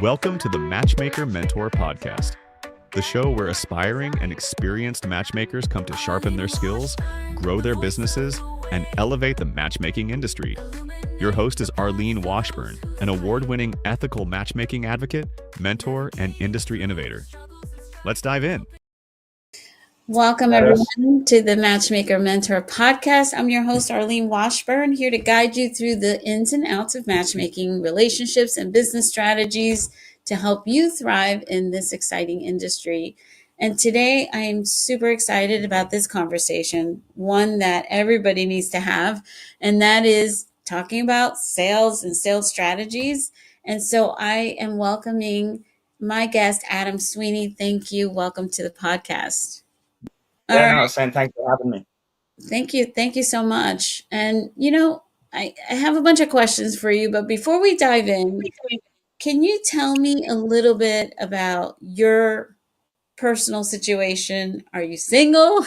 Welcome to the Matchmaker Mentor Podcast, the show where aspiring and experienced matchmakers come to sharpen their skills, grow their businesses, and elevate the matchmaking industry. Your host is Arlene Washburn, an award-winning ethical matchmaking advocate, mentor, and industry innovator. Let's dive in. Welcome, everyone, to the Matchmaker Mentor Podcast. I'm your host, Arlene Washburn, here to guide you through the ins and outs of matchmaking, relationships, and business strategies to help you thrive in this exciting industry. And today, I am super excited about this conversation, one that everybody needs to have, and that is talking about sales and sales strategies. And so I am welcoming my guest, Adam Sweeney. Thank you. Welcome to the podcast. Saying thanks for having me. Thank you. Thank you so much. And, I have a bunch of questions for you, but before we dive in, can you tell me a little bit about your personal situation? Are you single?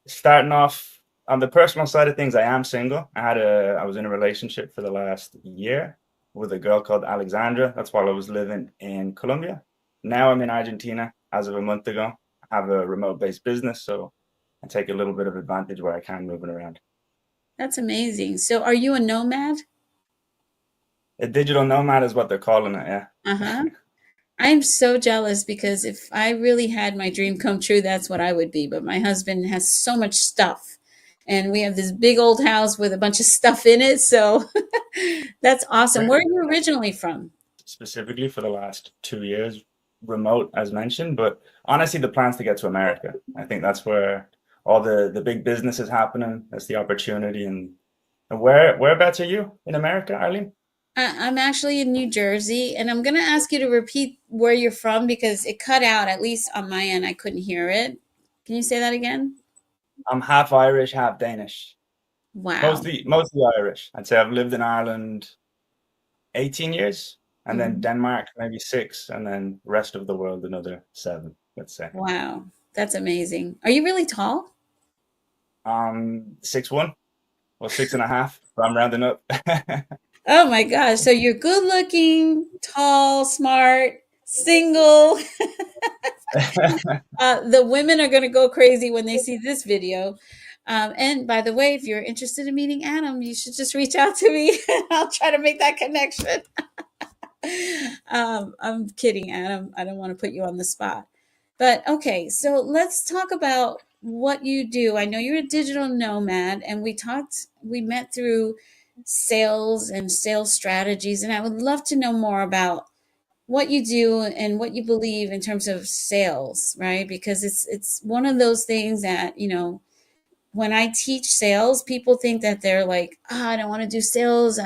Starting off on the personal side of things, I am single. I was in a relationship for the last year with a girl called Alexandra. That's while I was living in Colombia. Now I'm in Argentina. As of a month ago, I have a remote-based business, so I take a little bit of advantage where I can moving around. That's amazing. So are you a nomad? A digital nomad is what they're calling it, yeah. Uh-huh. I'm so jealous because if I really had my dream come true, that's what I would be. But my husband has so much stuff, and we have this big old house with a bunch of stuff in it, so that's awesome. Where are you originally from? Specifically for the last 2 years. Remote, as mentioned, but honestly, the plans to get to America. I think that's where all the big business is happening. That's the opportunity. And whereabouts are you in America, Arlene? I'm actually in New Jersey, and I'm going to ask you to repeat where you're from because it cut out, at least on my end. I couldn't hear it. Can you say that again? I'm half Irish, half Danish. Wow. Mostly Irish. I'd say I've lived in Ireland 18 years. And then Denmark, maybe 6, and then rest of the world, another 7, let's say. Wow, that's amazing. Are you really tall? 6'1", or 6.5, but I'm rounding up. Oh my gosh, so you're good looking, tall, smart, single. The women are going to go crazy when they see this video. And by the way, if you're interested in meeting Adam, you should just reach out to me. I'll try to make that connection. I'm kidding, Adam. I don't want to put you on the spot. But okay, so let's talk about what you do. I know you're a digital nomad, and we met through sales and sales strategies, and I would love to know more about what you do and what you believe in terms of sales, right? Because it's one of those things that, when I teach sales, people think that they're like, I don't want to do sales.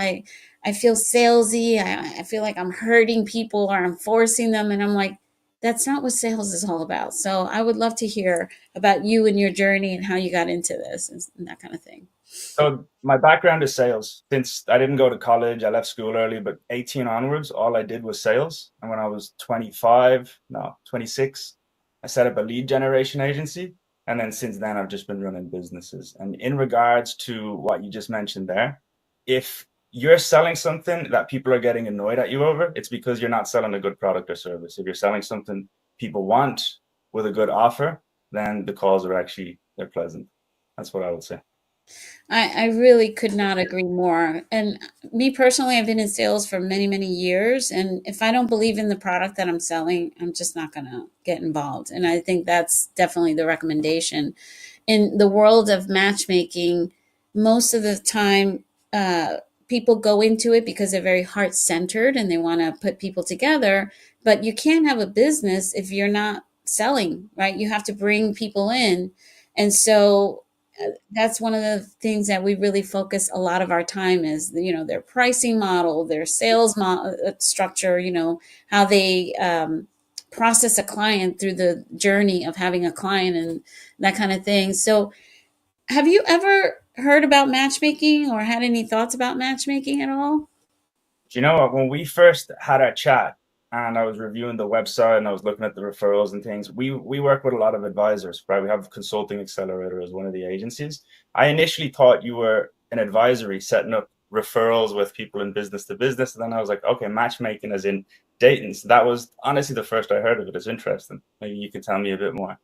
I feel salesy. I feel like I'm hurting people or I'm forcing them. And I'm like, that's not what sales is all about. So I would love to hear about you and your journey and how you got into this and that kind of thing. So my background is sales. Since I didn't go to college, I left school early, but 18 onwards, all I did was sales. And when I was 26, I set up a lead generation agency. And then since then, I've just been running businesses. And in regards to what you just mentioned there, if you're selling something that people are getting annoyed at you over, it's because you're not selling a good product or service. If you're selling something people want with a good offer, then the calls are they're pleasant. That's what I would say. I really could not agree more. And me personally, I've been in sales for many, many years. And if I don't believe in the product that I'm selling, I'm just not going to get involved. And I think that's definitely the recommendation. In the world of matchmaking, most of the time, people go into it because they're very heart-centered and they want to put people together. But you can't have a business if you're not selling, right? You have to bring people in. And so that's one of the things that we really focus a lot of our time is, their pricing model, their sales structure, how they process a client through the journey of having a client and that kind of thing. So have you ever heard about matchmaking or had any thoughts about matchmaking at all? When we first had our chat, and I was reviewing the website and I was looking at the referrals and things, we work with a lot of advisors, right? We have Consulting Accelerator as one of the agencies. I initially thought you were an advisory setting up referrals with people in business to business. And then I was like, okay, matchmaking as in dating. So that was honestly the first I heard of it. It's interesting. Maybe you can tell me a bit more.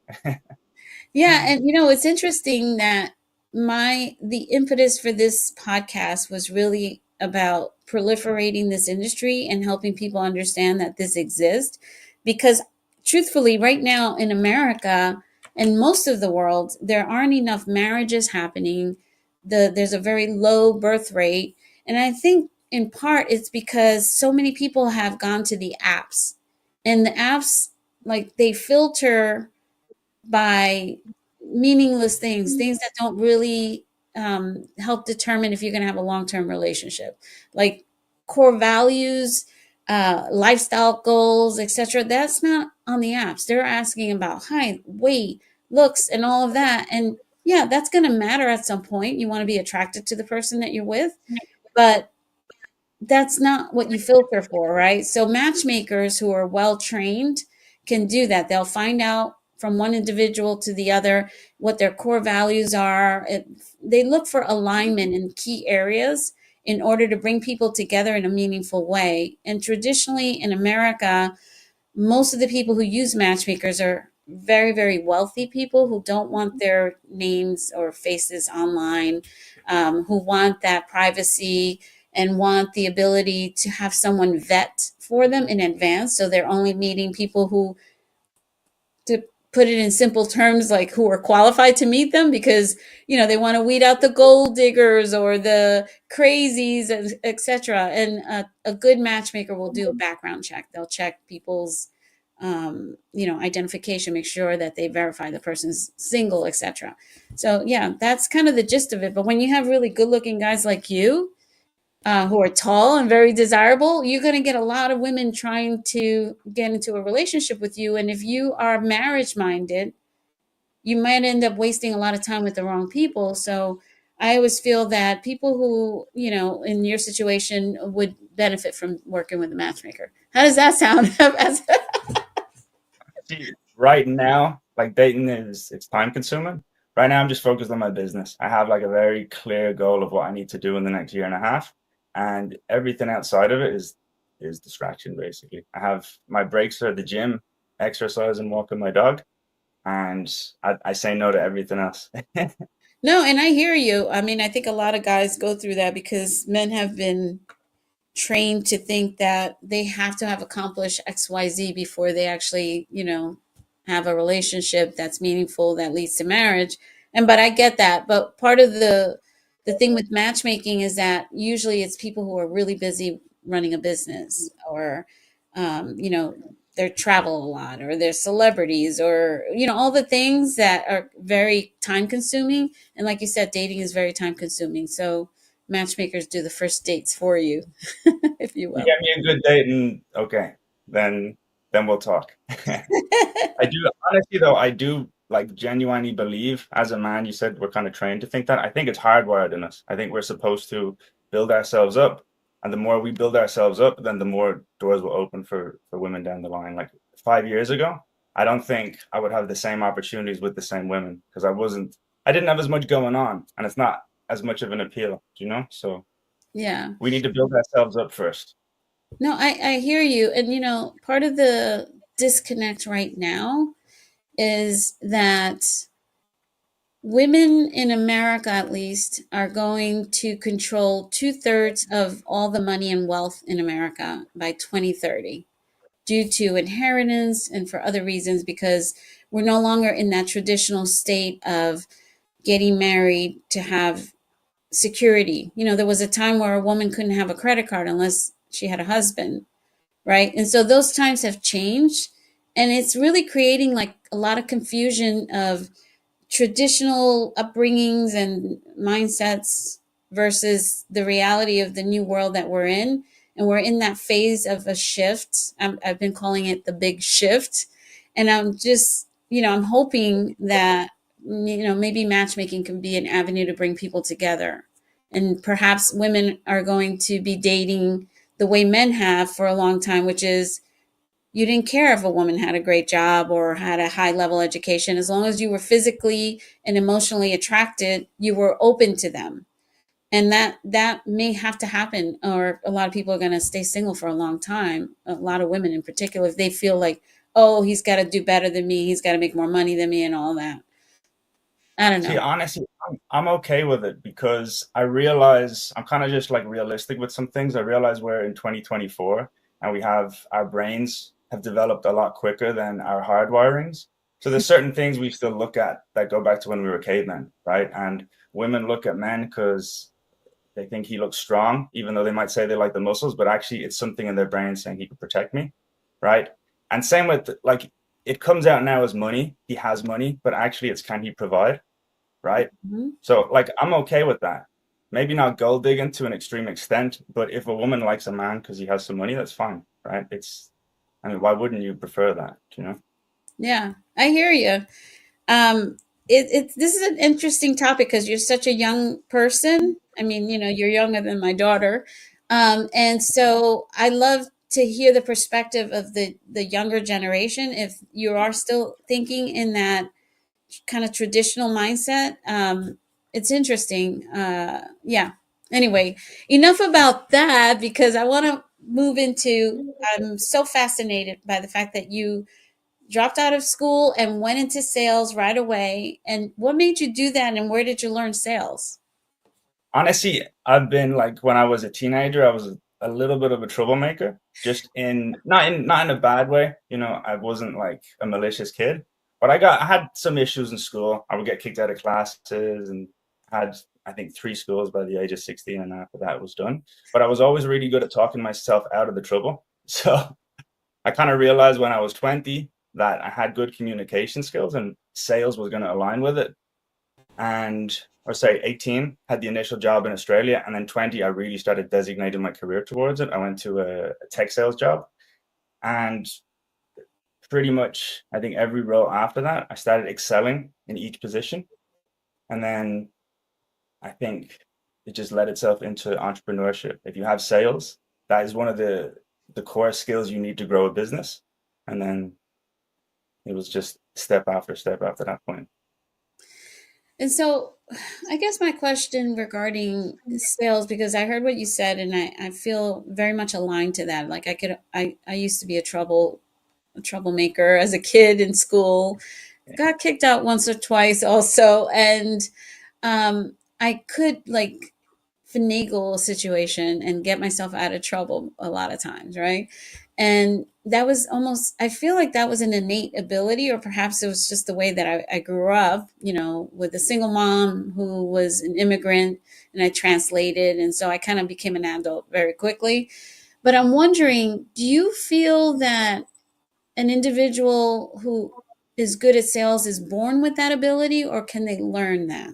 Yeah, and it's interesting that the impetus for this podcast was really about proliferating this industry and helping people understand that this exists, because truthfully right now in America and most of the world there aren't enough marriages happening. There's a very low birth rate, and I think in part it's because so many people have gone to the apps, and the apps, like, they filter by meaningless things that don't really help determine if you're going to have a long-term relationship, like core values, lifestyle goals, etc. That's not on the apps. They're asking about height, weight, looks, and all of that. And yeah, that's going to matter at some point. You want to be attracted to the person that you're with, but that's not what you filter for, right? So matchmakers who are well trained can do that. They'll find out from one individual to the other what their core values are. They look for alignment in key areas in order to bring people together in a meaningful way. And traditionally in America, most of the people who use matchmakers are very, very wealthy people who don't want their names or faces online, who want that privacy and want the ability to have someone vet for them in advance. So they're only meeting people who, to put it in simple terms, like who are qualified to meet them, because they want to weed out the gold diggers or the crazies, etc. And a good matchmaker will do a background check. They'll check people's identification, make sure that they verify the person's single, etc. So yeah, that's kind of the gist of it. But when you have really good looking guys like you, who are tall and very desirable, you're going to get a lot of women trying to get into a relationship with you. And if you are marriage minded, you might end up wasting a lot of time with the wrong people. So I always feel that people who, in your situation would benefit from working with a matchmaker. How does that sound? See, right now, like dating it's time consuming. Right now, I'm just focused on my business. I have like a very clear goal of what I need to do in the next year and a half, and everything outside of it is distraction. Basically, I have my breaks are at the gym, exercise, and walking my dog, and I say no to everything else. No, and I hear you. I mean, I think a lot of guys go through that because men have been trained to think that they have to have accomplished XYZ before they actually, have a relationship that's meaningful that leads to marriage. And but I get that. But part of the thing with matchmaking is that usually it's people who are really busy running a business, or they travel a lot, or they're celebrities, or all the things that are very time consuming. And like you said, dating is very time consuming. So matchmakers do the first dates for you, if you You will. get me a good date, and okay, then we'll talk. I do honestly though, I do like genuinely believe as a man, you said we're kind of trained to think that. I think it's hardwired in us. I think we're supposed to build ourselves up. And the more we build ourselves up, then the more doors will open for women down the line. Like 5 years ago, I don't think I would have the same opportunities with the same women because I didn't have as much going on, and it's not as much of an appeal, So Yeah. we need to build ourselves up first. No, I hear you. And, part of the disconnect right now is that women in America, at least, are going to control 2/3 of all the money and wealth in America by 2030, due to inheritance and for other reasons, because we're no longer in that traditional state of getting married to have security. There was a time where a woman couldn't have a credit card unless she had a husband, right? And so those times have changed, and it's really creating like a lot of confusion of traditional upbringings and mindsets versus the reality of the new world that we're in. And we're in that phase of a shift. I've been calling it the big shift. And I'm just, I'm hoping that, maybe matchmaking can be an avenue to bring people together. And perhaps women are going to be dating the way men have for a long time, which is you didn't care if a woman had a great job or had a high level education. As long as you were physically and emotionally attracted, you were open to them. And that may have to happen, or a lot of people are going to stay single for a long time. A lot of women in particular, if they feel like, oh, he's got to do better than me, he's got to make more money than me and all that. I don't See, know. honestly, I'm okay with it because I realize I'm kind of just like realistic with some things. I realize we're in 2024 and we have our brains have developed a lot quicker than our hardwirings. So there's certain things we still look at that go back to when we were cavemen, right? And women look at men because they think he looks strong, even though they might say they like the muscles, but actually it's something in their brain saying he could protect me, right? And same with like it comes out now as money. He has money, but actually it's can he provide? Right? Mhm. So like I'm okay with that. Maybe not gold digging to an extreme extent, but if a woman likes a man because he has some money, that's fine, right? I mean, why wouldn't you prefer that, you know? Yeah, I hear you. This is an interesting topic because you're such a young person. I mean, you're younger than my daughter, and so I love to hear the perspective of the younger generation. If you are still thinking in that kind of traditional mindset, it's interesting. Yeah. Anyway, enough about that because I want to move into. I'm so fascinated by the fact that you dropped out of school and went into sales right away. And what made you do that? And where did you learn sales? Honestly, I've been like when I was a teenager, I was a little bit of a troublemaker, just in not in a bad way. You know, I wasn't like a malicious kid, but I had some issues in school. I would get kicked out of classes and had I think three schools by the age of 16, and after that was done. But I was always really good at talking myself out of the trouble. So I kind of realized when I was 20 that I had good communication skills and sales was going to align with it. And or say 18 had the initial job in Australia, and then 20 I really started designating my career towards it. I went to a tech sales job, and pretty much I think every role after that I started excelling in each position, and then I think it just led itself into entrepreneurship. If you have sales, that is one of the core skills you need to grow a business, and then it was just step after step after that point. And so I guess my question regarding sales, because I heard what you said and I feel very much aligned to that. Like I used to be a troublemaker as a kid in school, got kicked out once or twice also. And I could like finagle a situation and get myself out of trouble a lot of times, right? And that was almost, I feel like that was an innate ability, or perhaps it was just the way that I grew up, with a single mom who was an immigrant and I translated. And so I kind of became an adult very quickly. But I'm wondering, do you feel that an individual who is good at sales is born with that ability, or can they learn that?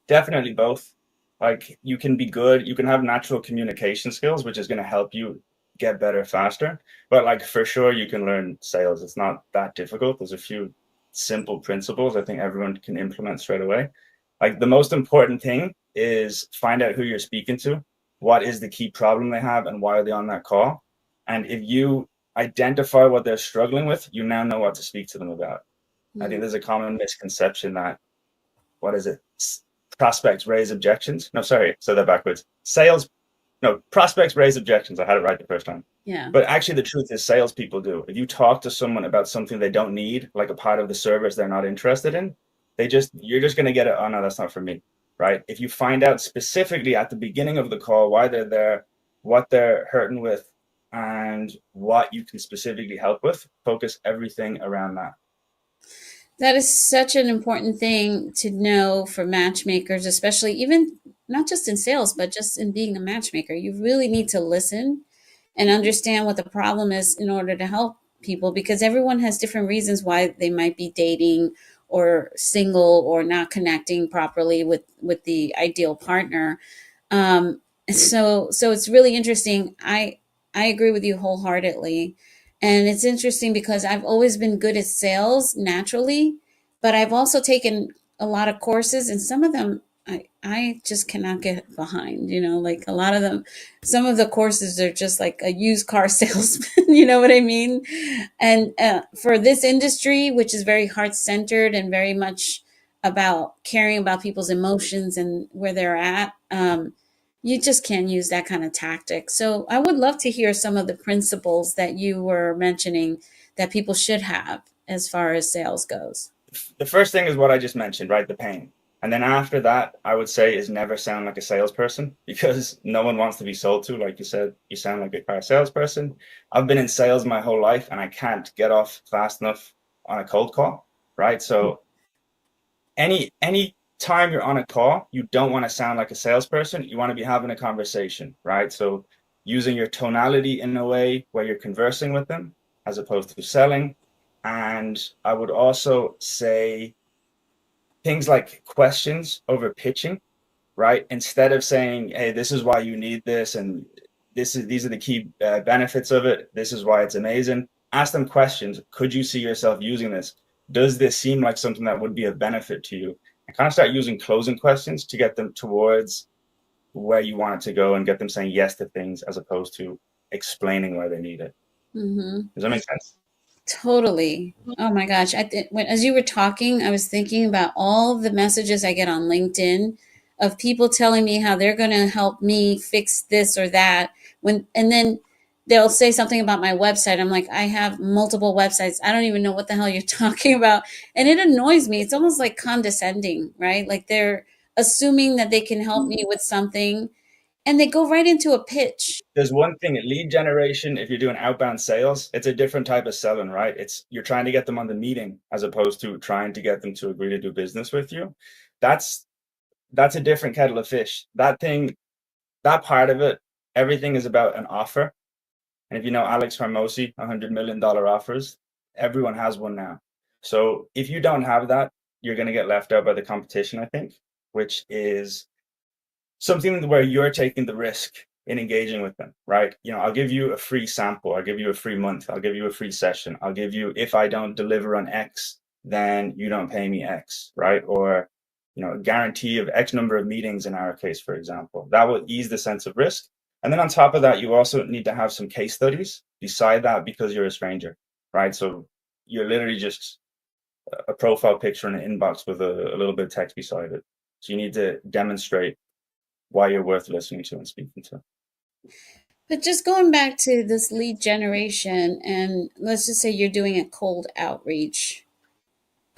Definitely both. Like you can be good, you can have natural communication skills, which is going to help you get better faster. But like for sure, you can learn sales. It's not that difficult. There's a few simple principles I think everyone can implement straight away. Like the most important thing is find out who you're speaking to, what is the key problem they have, and why are they on that call. And if you identify what they're struggling with, you now know what to speak to them about. I think Hmm. there's a common misconception that what is it? Prospects raise objections. No, sorry, so they're backwards. Sales, no, prospects raise objections. I had it right the first time. Yeah. But actually, the truth is, salespeople do. If you talk to someone about something they don't need, like a part of the service they're not interested in, you're just going to get it. Oh no, that's not for me, right? If you find out specifically at the beginning of the call why they're there, what they're hurting with, and what you can specifically help with, focus everything around that. That is such an important thing to know for matchmakers, especially even not just in sales, but just in being a matchmaker. You really need to listen and understand what the problem is in order to help people, because everyone has different reasons why they might be dating or single or not connecting properly with the ideal partner. So it's really interesting. I agree with you wholeheartedly. And it's interesting because I've always been good at sales naturally, but I've also taken a lot of courses, and some of them I just cannot get behind, like a lot of them, some of the courses are just like a used car salesman, you know what I mean? And for this industry, which is very heart centered and very much about caring about people's emotions and where they're at, you just can't use that kind of tactic. So I would love to hear some of the principles that you were mentioning that people should have as far as sales goes. The first thing is what I just mentioned, right? The pain. And then after that, I would say is never sound like a salesperson, because no one wants to be sold to. Like you said, you sound like a car salesperson. I've been in sales my whole life and I can't get off fast enough on a cold call, right? So any time you're on a call, you don't want to sound like a salesperson. You want to be having a conversation, right? So using your tonality in a way where you're conversing with them as opposed to selling. And I would also say things like questions over pitching, right? Instead of saying, hey, this is why you need this, and these are the key benefits of it, this is why it's amazing. Ask them questions. Could you see yourself using this? Does this seem like something that would be of benefit to you? And kind of start using closing questions to get them towards where you want it to go and get them saying yes to things as opposed to explaining why they need it. Mm-hmm. Does that make sense? Totally. Oh my gosh. As you were talking, I was thinking about all the messages I get on LinkedIn of people telling me how they're going to help me fix this or that. And then they'll say something about my website. I'm like, I have multiple websites. I don't even know what the hell you're talking about. And it annoys me. It's almost like condescending, right? Like they're assuming that they can help me with something and they go right into a pitch. There's one thing, lead generation, if you're doing outbound sales, it's a different type of selling, right? You're trying to get them on the meeting as opposed to trying to get them to agree to do business with you. That's a different kettle of fish. That part of it, everything is about an offer. And if you know Alex Hormozi, $100 million offers, everyone has one now. So if you don't have that, you're going to get left out by the competition, I think, which is something where you're taking the risk in engaging with them, right? I'll give you a free sample. I'll give you a free month. I'll give you a free session. I'll give you, if I don't deliver on X, then you don't pay me X, right? Or, a guarantee of X number of meetings in our case, for example. That will ease the sense of risk. And then on top of that, you also need to have some case studies beside that because you're a stranger, right? So you're literally just a profile picture in an inbox with a little bit of text beside it. So you need to demonstrate why you're worth listening to and speaking to. But just going back to this lead generation, and let's just say you're doing a cold outreach.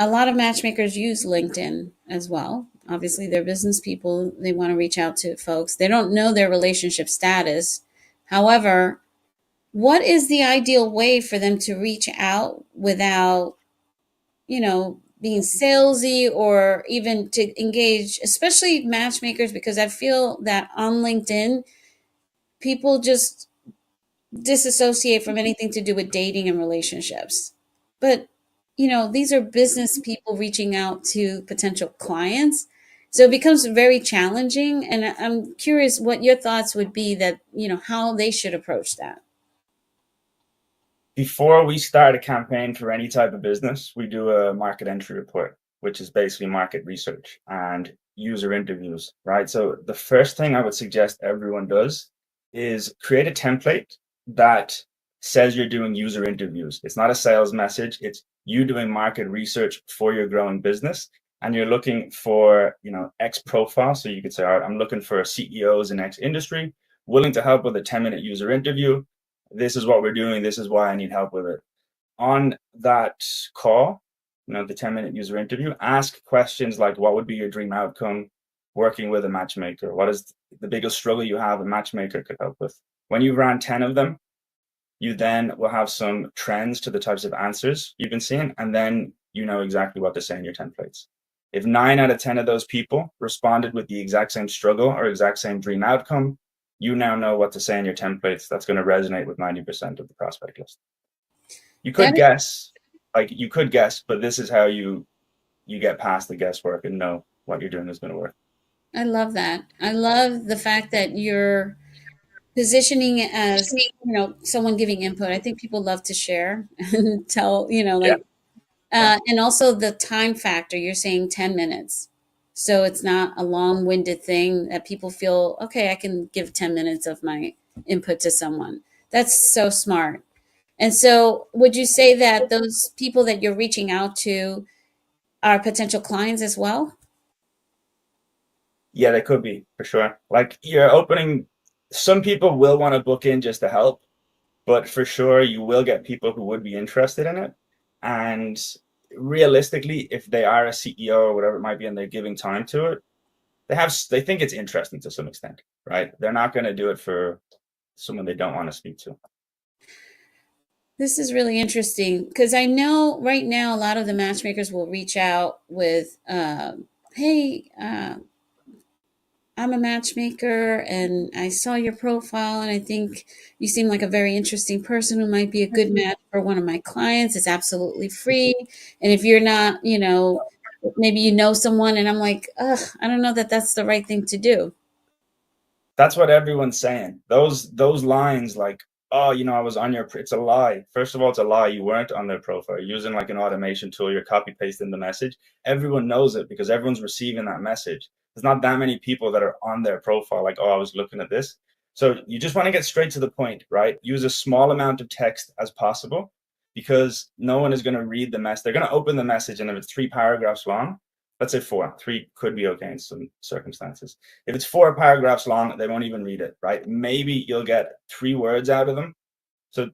A lot of matchmakers use LinkedIn as well. Obviously, they're business people. They want to reach out to folks. They don't know their relationship status. However, what is the ideal way for them to reach out without, being salesy or even to engage, especially matchmakers? Because I feel that on LinkedIn, people just disassociate from anything to do with dating and relationships. But, these are business people reaching out to potential clients. So it becomes very challenging. And I'm curious what your thoughts would be that, how they should approach that. Before we start a campaign for any type of business, we do a market entry report, which is basically market research and user interviews, right? So the first thing I would suggest everyone does is create a template that says you're doing user interviews. It's not a sales message. It's you doing market research for your growing business. And you're looking for, X profile. So you could say, all right, I'm looking for CEOs in X industry, willing to help with a 10-minute user interview. This is what we're doing. This is why I need help with it. On that call, the 10-minute user interview, ask questions like, what would be your dream outcome working with a matchmaker? What is the biggest struggle you have a matchmaker could help with? When you've ran 10 of them, you then will have some trends to the types of answers you've been seeing, and then you know exactly what to say in your templates. If 9 out of 10 of those people responded with the exact same struggle or exact same dream outcome, you now know what to say in your templates that's going to resonate with 90% of the prospect list. You could guess, but this is how you get past the guesswork and know what you're doing is going to work. I love that. I love the fact that you're positioning it as, someone giving input. I think people love to share and tell, and also the time factor. You're saying 10 minutes. So it's not a long-winded thing that people feel, okay, I can give 10 minutes of my input to someone. That's so smart. And so would you say that those people that you're reaching out to, are potential clients as well? Yeah, they could be for sure. Like you're opening, some people will want to book in just to help, but for sure you will get people who would be interested in it. And realistically, if they are a CEO or whatever it might be, and they're giving time to it, they think it's interesting to some extent, right? They're not going to do it for someone they don't want to speak to. This is really interesting because I know right now a lot of the matchmakers will reach out with, hey, I'm a matchmaker and I saw your profile and I think you seem like a very interesting person who might be a good match for one of my clients. It's absolutely free. And if you're not, maybe you know someone, and I'm like, ugh, I don't know that that's the right thing to do. That's what everyone's saying. Those lines like, oh, I was on your, it's a lie. First of all, it's a lie. You weren't on their profile. You're using like an automation tool. You're copy pasting the message. Everyone knows it because everyone's receiving that message. There's not that many people that are on their profile like, oh, I was looking at this. So you just want to get straight to the point, right? Use a small amount of text as possible because no one is going to read the message. They're going to open the message, and if it's 3 paragraphs long, let's say 4, 3 could be okay in some circumstances. If it's 4 paragraphs long, they won't even read it, right? Maybe you'll get 3 words out of them. So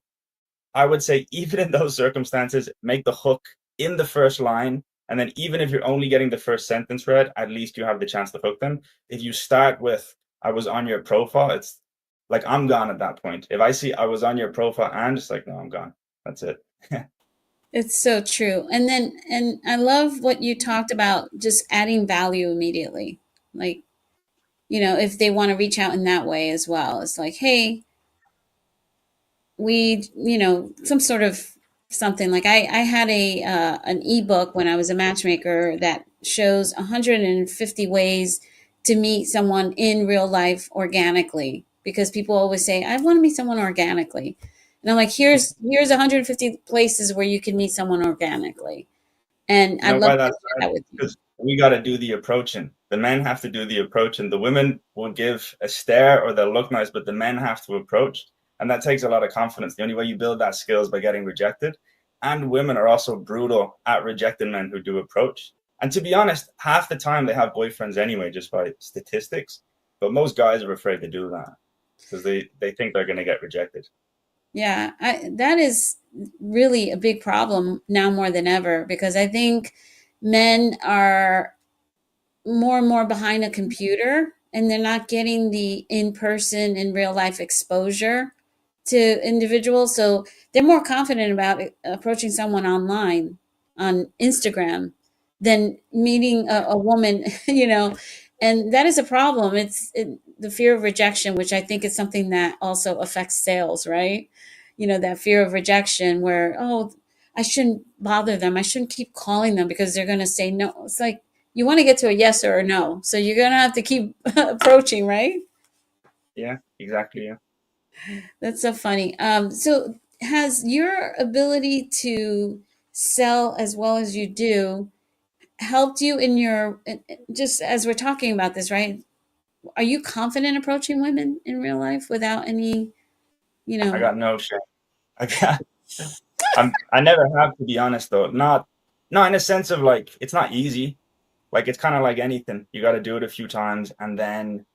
I would say even in those circumstances, make the hook in the first line. And then even if you're only getting the first sentence read, at least you have the chance to hook them. If you start with, I was on your profile, it's like, I'm gone at that point. If I see I was on your profile, I'm just like, no, I'm gone. That's it. It's so true. And I love what you talked about, just adding value immediately. Like, if they want to reach out in that way as well, it's like, hey, some sort of something like I had an ebook when I was a matchmaker that shows 150 ways to meet someone in real life organically, because people always say, I want to meet someone organically. And I'm like, here's 150 places where you can meet someone organically. And You I'd know love why to that's share hard? that with you. Because we got to do the approaching. The men have to do the approaching. The women will give a stare or they'll look nice, but the men have to approach. And that takes a lot of confidence. The only way you build that skill is by getting rejected. And women are also brutal at rejecting men who do approach. And to be honest, half the time they have boyfriends anyway, just by statistics. But most guys are afraid to do that because they think they're going to get rejected. Yeah, that is really a big problem now more than ever, because I think men are more and more behind a computer and they're not getting the in-person in real life exposure to individuals, so they're more confident about approaching someone online on Instagram than meeting a woman. And that is a problem. The fear of rejection, which I think is something that also affects sales, right? That fear of rejection where, oh, I shouldn't bother them, I shouldn't keep calling them because they're going to say no. It's like, you want to get to a yes or a no. So you're going to have to keep approaching, right? Yeah, exactly. Yeah. That's so funny. So has your ability to sell as well as you do helped you in just as we're talking about this, right? Are you confident approaching women in real life without any, I got no shame. I got I never have, to be honest though. Not in a sense of like it's not easy. Like it's kind of like anything. You got to do it a few times and then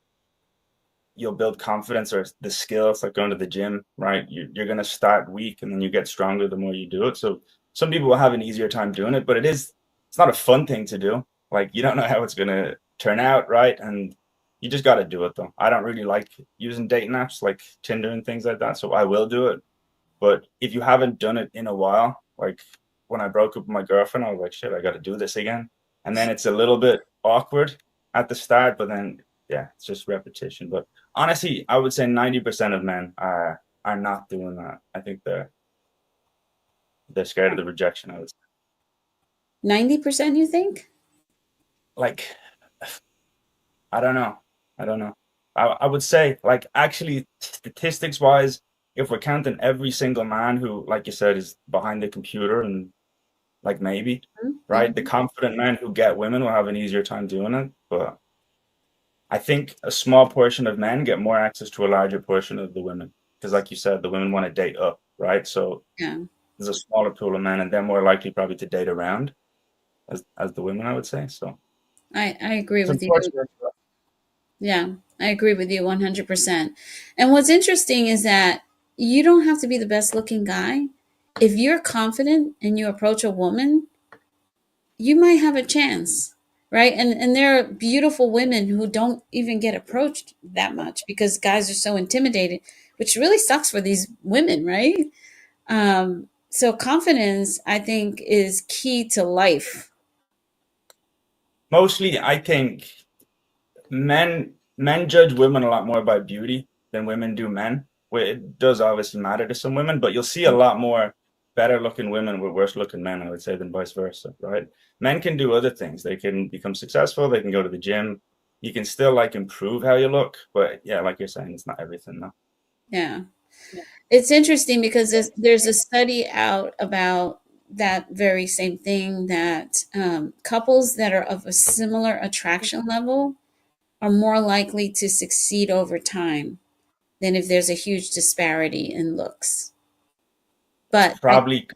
you'll build confidence or the skill. It's like going to the gym, right? You're going to start weak and then you get stronger the more you do it. So some people will have an easier time doing it, but it's not a fun thing to do. Like you don't know how it's going to turn out, right? And you just got to do it though. I don't really like using dating apps like Tinder and things like that. So I will do it. But if you haven't done it in a while, like when I broke up with my girlfriend, I was like, shit, I got to do this again. And then it's a little bit awkward at the start, but then, yeah, it's just repetition. But honestly, I would say 90% of men are not doing that. I think they're scared of the rejection, I would say. 90%, you think? Like, I don't know. I would say, like, actually, statistics wise, if we're counting every single man who, like you said, is behind the computer and like maybe, right? The confident men who get women will have an easier time doing it. But I think a small portion of men get more access to a larger portion of the women. Because like you said, the women want to date up, right? So Yeah. there's a smaller pool of men and they're more likely probably to date around. as the women, I would say. So I agree it's with you. unfortunate. Yeah, I agree with you 100%. And what's interesting is that you don't have to be the best looking guy. If you're confident and you approach a woman, you might have a chance, right? And there are beautiful women who don't even get approached that much because guys are so intimidated, which really sucks for these women, right? So confidence, I think, is key to life. Mostly, I think men judge women a lot more by beauty than women do men. Well, it does obviously matter to some women, but you'll see a lot more better looking women with worse looking men, I would say, than vice versa, right? Men can do other things. They can become successful. They can go to the gym. You can still like improve how you look, but yeah, like you're saying, it's not everything, no. Yeah. It's interesting because there's a study out about that very same thing that couples that are of a similar attraction level are more likely to succeed over time than if there's a huge disparity in looks. It's But I, probably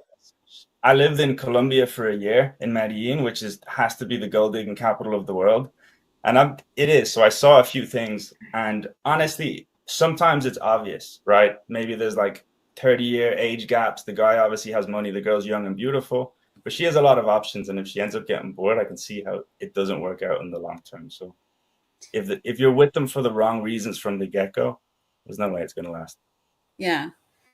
I lived in Colombia for a year in Medellin, which is has to be the gold digging capital of the world. And it is. So I saw a few things, and honestly, sometimes it's obvious, right? Maybe there's like 30-year age gaps. The guy obviously has money, the girl's young and beautiful, but she has a lot of options. And if she ends up getting bored, I can see how it doesn't work out in the long term. So if you're with them for the wrong reasons from the get-go, there's no way it's going to last. yeah.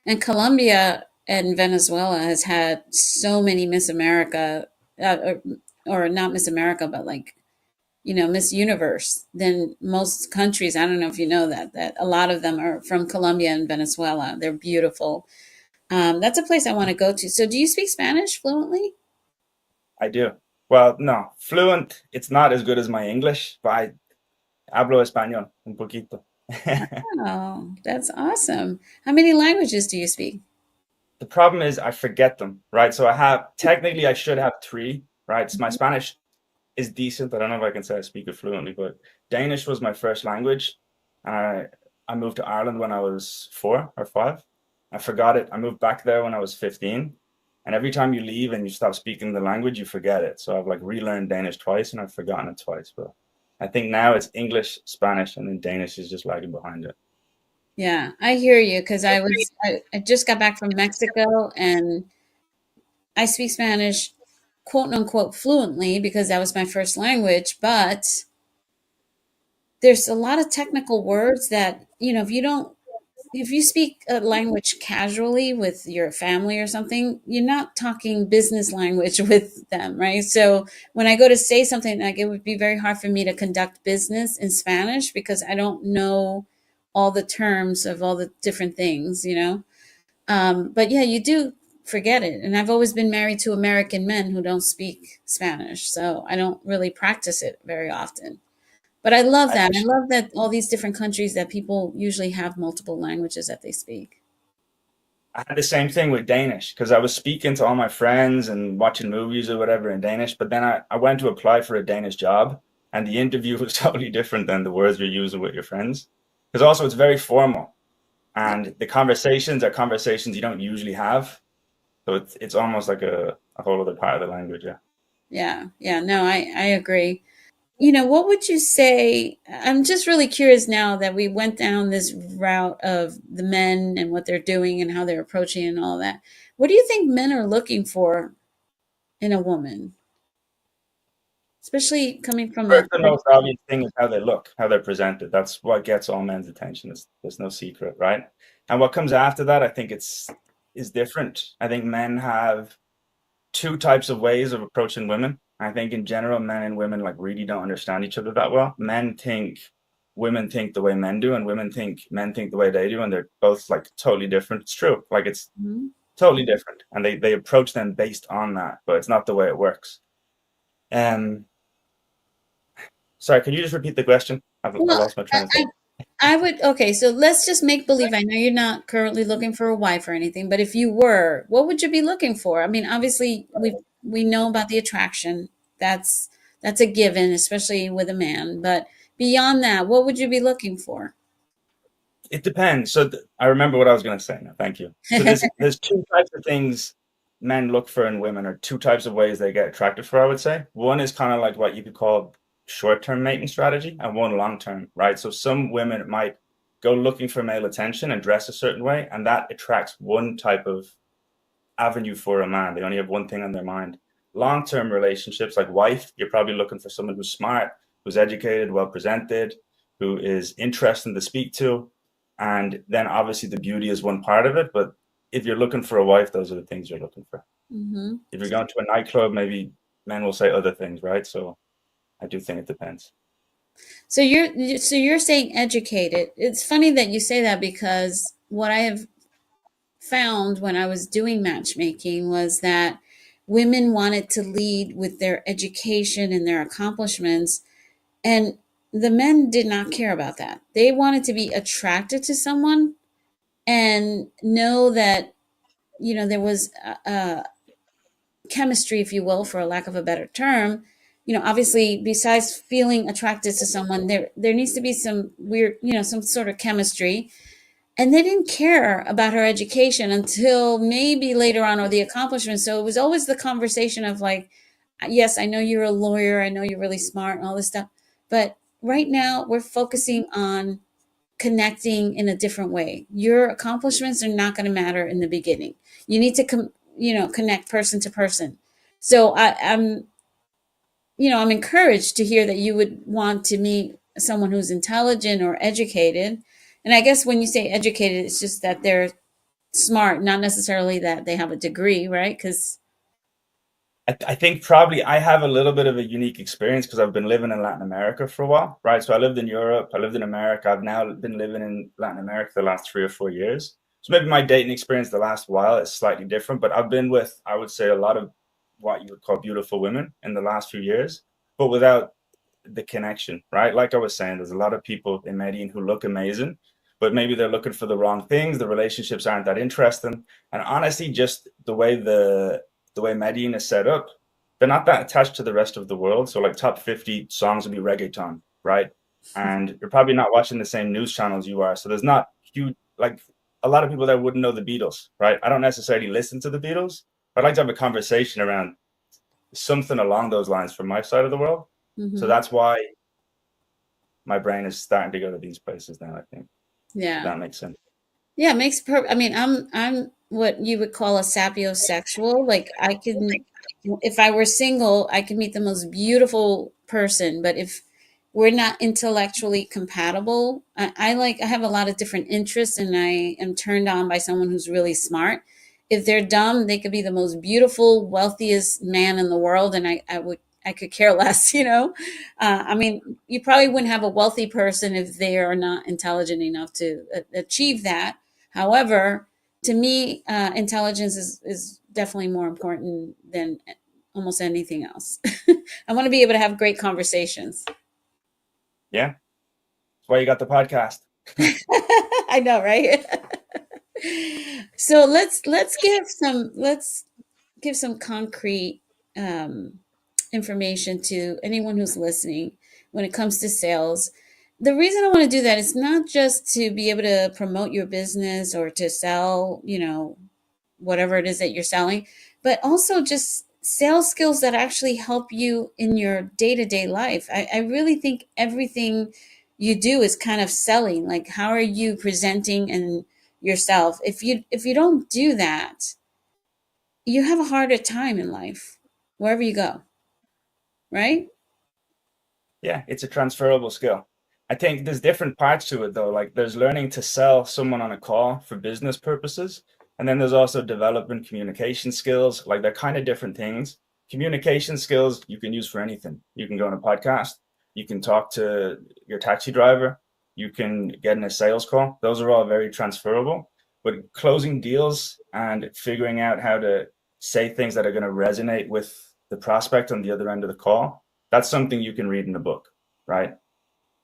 And Colombia and Venezuela has had so many Miss America, or not Miss America, but like, Miss Universe than most countries. I don't know if you know that a lot of them are from Colombia and Venezuela. They're beautiful. That's a place I want to go to. So do you speak Spanish fluently? I do. Well, no, fluent, it's not as good as my English, but I hablo español un poquito. Oh, that's awesome. How many languages do you speak? The problem is I forget them, right? So technically I should have three, right? So my Spanish is decent. I don't know if I can say I speak it fluently, but Danish was my first language. And I moved to Ireland when I was 4 or 5. I forgot it. I moved back there when I was 15. And every time you leave and you stop speaking the language, you forget it. So I've like relearned Danish twice and I've forgotten it twice. But I think now it's English, Spanish, and then Danish is just lagging behind it. Yeah, I hear you because I just got back from Mexico and I speak Spanish quote unquote fluently because that was my first language, but there's a lot of technical words that, if you speak a language casually with your family or something, you're not talking business language with them, right? So when I go to say something, like it would be very hard for me to conduct business in Spanish because I don't know all the terms of all the different things. But yeah, you do forget it. And I've always been married to American men who don't speak Spanish, so I don't really practice it very often. But I love I that. I actually love that all these different countries that people usually have multiple languages that they speak. I had the same thing with Danish because I was speaking to all my friends and watching movies or whatever in Danish, but then I went to apply for a Danish job and the interview was totally different than the words you're using with your friends. Because also it's very formal and the conversations are conversations you don't usually have. So it's almost like a whole other part of the language, yeah. Yeah, yeah, no, I agree. What would you say? I'm just really curious now that we went down this route of the men and what they're doing and how they're approaching and all that. What do you think men are looking for in a woman, especially coming from a First and most obvious thing is how they look, how they're presented. That's what gets all men's attention. There's no secret, right? And what comes after that, I think is different. I think men have two types of ways of approaching women. I think in general, men and women like really don't understand each other that well. Men think women think the way men do, and women think men think the way they do, and they're both like totally different. It's true. Like it's Mhm. totally different. And they approach them based on that, but it's not the way it works. Um sorry, can you just repeat the question? I Well, lost my train of thought. I would, okay, so let's just make believe. I know you're not currently looking for a wife or anything, but if you were, what would you be looking for? I mean, obviously we know about the attraction. That's that's a given, especially with a man. But beyond that, what would you be looking for? It depends. So I remember what I was going to say now. Thank you. So there's two types of things men look for in women, or two types of ways they get attracted for, I would say. One is kind of like what you could call short-term mating strategy, and one long-term, right? So some women might go looking for male attention and dress a certain way, and that attracts one type of avenue for a man. They only have one thing on their mind. Long-term relationships, like wife, you're probably looking for someone who's smart, who's educated, well presented, who is interesting to speak to. And then obviously the beauty is one part of it, but if you're looking for a wife, those are the things you're looking for. Mm-hmm. If you're going to a nightclub, maybe men will say other things, right? So I do think it depends. So you're saying educated. It's funny that you say that, because what I have found when I was doing matchmaking was that women wanted to lead with their education and their accomplishments, and the men did not care about that. They wanted to be attracted to someone and know that, there was a chemistry, if you will, for a lack of a better term. Obviously, besides feeling attracted to someone, there needs to be some weird, some sort of chemistry. And they didn't care about her education until maybe later on, or the accomplishments. So it was always the conversation of like, yes, I know you're a lawyer, I know you're really smart and all this stuff, but right now we're focusing on connecting in a different way. Your accomplishments are not going to matter in the beginning. You need to connect person to person. So I'm encouraged to hear that you would want to meet someone who's intelligent or educated. And I guess when you say educated, it's just that they're smart, not necessarily that they have a degree, right? Because I think probably I have a little bit of a unique experience because I've been living in Latin America for a while, right? So I lived in Europe, I lived in America. I've now been living in Latin America the last 3 or 4 years. So maybe my dating experience the last while is slightly different, but I've been with, I would say, a lot of what you would call beautiful women in the last few years, but without the connection, right? Like I was saying, there's a lot of people in Medellin who look amazing, but maybe they're looking for the wrong things. The relationships aren't that interesting. And honestly, just the way Medellin is set up, they're not that attached to the rest of the world. So like top 50 songs will be reggaeton, right? And you're probably not watching the same news channels you are. So there's not huge, like a lot of people that wouldn't know the Beatles, right? I don't necessarily listen to the Beatles. I'd like to have a conversation around something along those lines from my side of the world. So that's why my brain is starting to go to these places now, I think. yeah, That makes sense. yeah, it makes I mean, I'm what you would call a sapiosexual. Like I can, if I were single, I could meet the most beautiful person, but if we're not intellectually compatible, I have a lot of different interests, and I am turned on by someone who's really smart. If they're dumb, they could be the most beautiful, wealthiest man in the world, and I could care less. I mean, you probably wouldn't have a wealthy person if they are not intelligent enough to achieve that. However, to me, intelligence is definitely more important than almost anything else. I want to be able to have great conversations. Yeah. That's why you got the podcast. I know, right? So let's give some concrete information to anyone who's listening when it comes to sales. The reason I want to do that is not just to be able to promote your business or to sell, whatever it is that you're selling, but also just sales skills that actually help you in your day-to-day life. I really think everything you do is kind of selling. Like, how are you presenting and yourself? If you don't do that, you have a harder time in life wherever you go, right? Yeah, it's a transferable skill. I think there's different parts to it though. Like there's learning to sell someone on a call for business purposes. And then there's also developing communication skills. Like they're kind of different things. Communication skills you can use for anything. You can go on a podcast. You can talk to your taxi driver. You can get in a sales call. Those are all very transferable. But closing deals and figuring out how to say things that are going to resonate with the prospect on the other end of the call, that's something you can read in a book, right?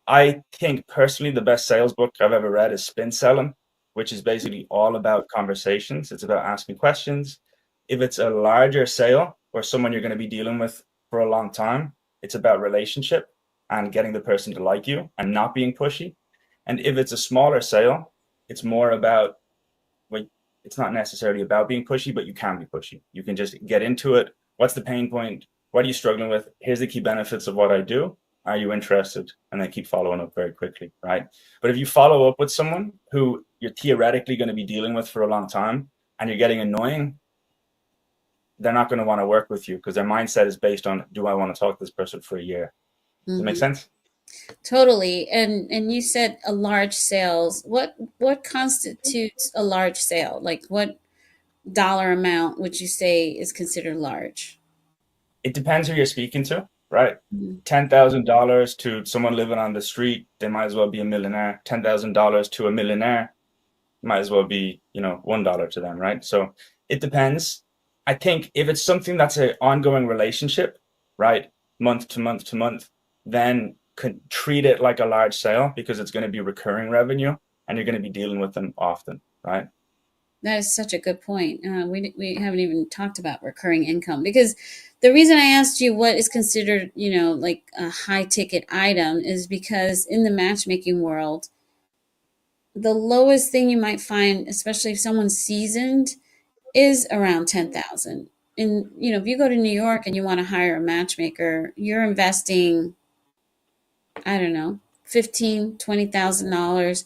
I think personally the best sales book I've ever read is Spin Selling, which is basically all about conversations. It's about asking questions. If it's a larger sale or someone you're going to be dealing with for a long time, it's about relationship and getting the person to like you and not being pushy. And if it's a smaller sale, it's more about, well, it's not necessarily about being pushy, but you can be pushy. You can just get into it. What's the pain point? What are you struggling with? Here's the key benefits of what I do. Are you interested? And then keep following up very quickly, right? But if you follow up with someone who you're theoretically going to be dealing with for a long time and you're getting annoying, they're not going to want to work with you because their mindset is based on, do I want to talk to this person for a year? Does that make sense? Totally. And you said a large sales. What constitutes a large sale? Like what dollar amount would you say is considered large? It depends who you're speaking to, right? Mhm. $10,000 to someone living on the street, they might as well be a millionaire. $10,000 to a millionaire might as well be, $1 to them, right? So it depends. I think if it's something that's an ongoing relationship, right, month to month to month, then treat it like a large sale because it's going to be recurring revenue and you're going to be dealing with them often, right? That is such a good point. We haven't even talked about recurring income because the reason I asked you what is considered, like a high ticket item is because in the matchmaking world, the lowest thing you might find, especially if someone's seasoned, is around 10,000. And if you go to New York and you want to hire a matchmaker, you're investing, I don't know, $15,000, $20,000,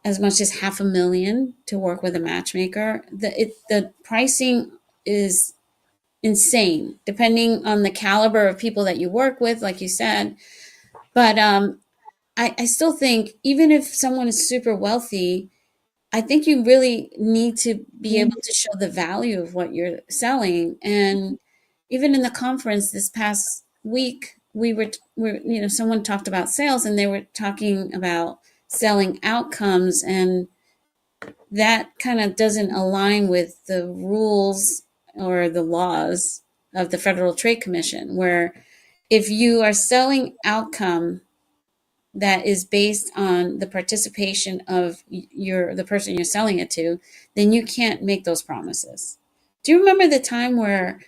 as much as $500,000 to work with a matchmaker. The pricing is insane, depending on the caliber of people that you work with, like you said. But I still think even if someone is super wealthy, I think you really need to be able to show the value of what you're selling. And even in the conference this past week, someone talked about sales and they were talking about selling outcomes, and that kind of doesn't align with the rules or the laws of the Federal Trade Commission, where if you are selling outcome that is based on the participation of the person you're selling it to, then you can't make those promises. Do you remember the time where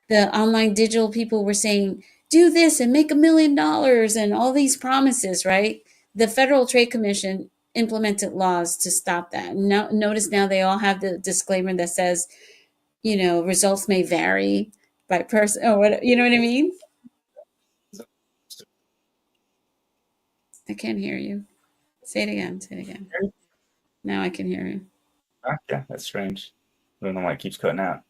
the online digital people were saying, do this and make $1 million and all these promises, right? The Federal Trade Commission implemented laws to stop that. Now, notice now they all have the disclaimer that says, results may vary by person or what, you know what I mean? I can't hear you. Say it again. Say it again. Now I can hear you. Yeah, that's strange. I don't know why it keeps cutting out.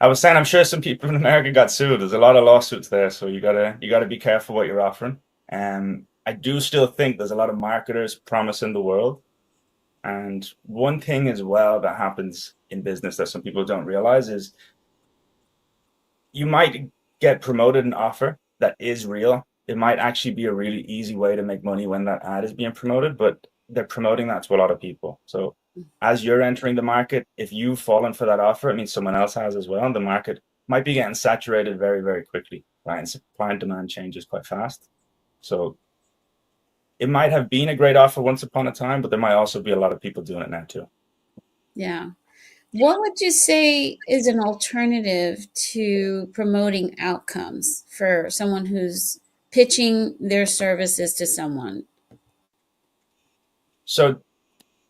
I was saying, I'm sure some people in America got sued. There's a lot of lawsuits there, so you gotta be careful what you're offering. I do still think there's a lot of marketers promising the world. And one thing as well that happens in business that some people don't realize is you might get promoted an offer that is real. It might actually be a really easy way to make money when that ad is being promoted, but they're promoting that to a lot of people. So as you're entering the market, if you've fallen for that offer, it means someone else has as well. And the market might be getting saturated very, very quickly, right? And supply and demand changes quite fast. So it might have been a great offer once upon a time, but there might also be a lot of people doing it now too. Yeah. What would you say is an alternative to promoting outcomes for someone who's pitching their services to someone? So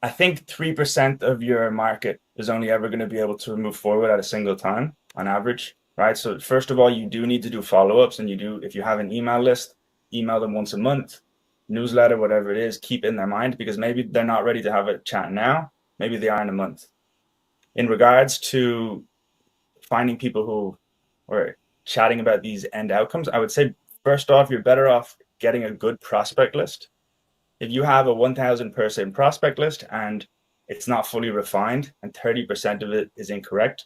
I think 3% of your market is only ever going to be able to move forward at a single time on average, right? So first of all, you do need to do follow-ups, and if you have an email list, email them once a month, newsletter, whatever it is, keep in their mind because maybe they're not ready to have a chat now. Maybe they are in a month. In regards to finding people who are chatting about these end outcomes, I would say, first off, you're better off getting a good prospect list. If you have a 1,000 person prospect list and it's not fully refined and 30% of it is incorrect,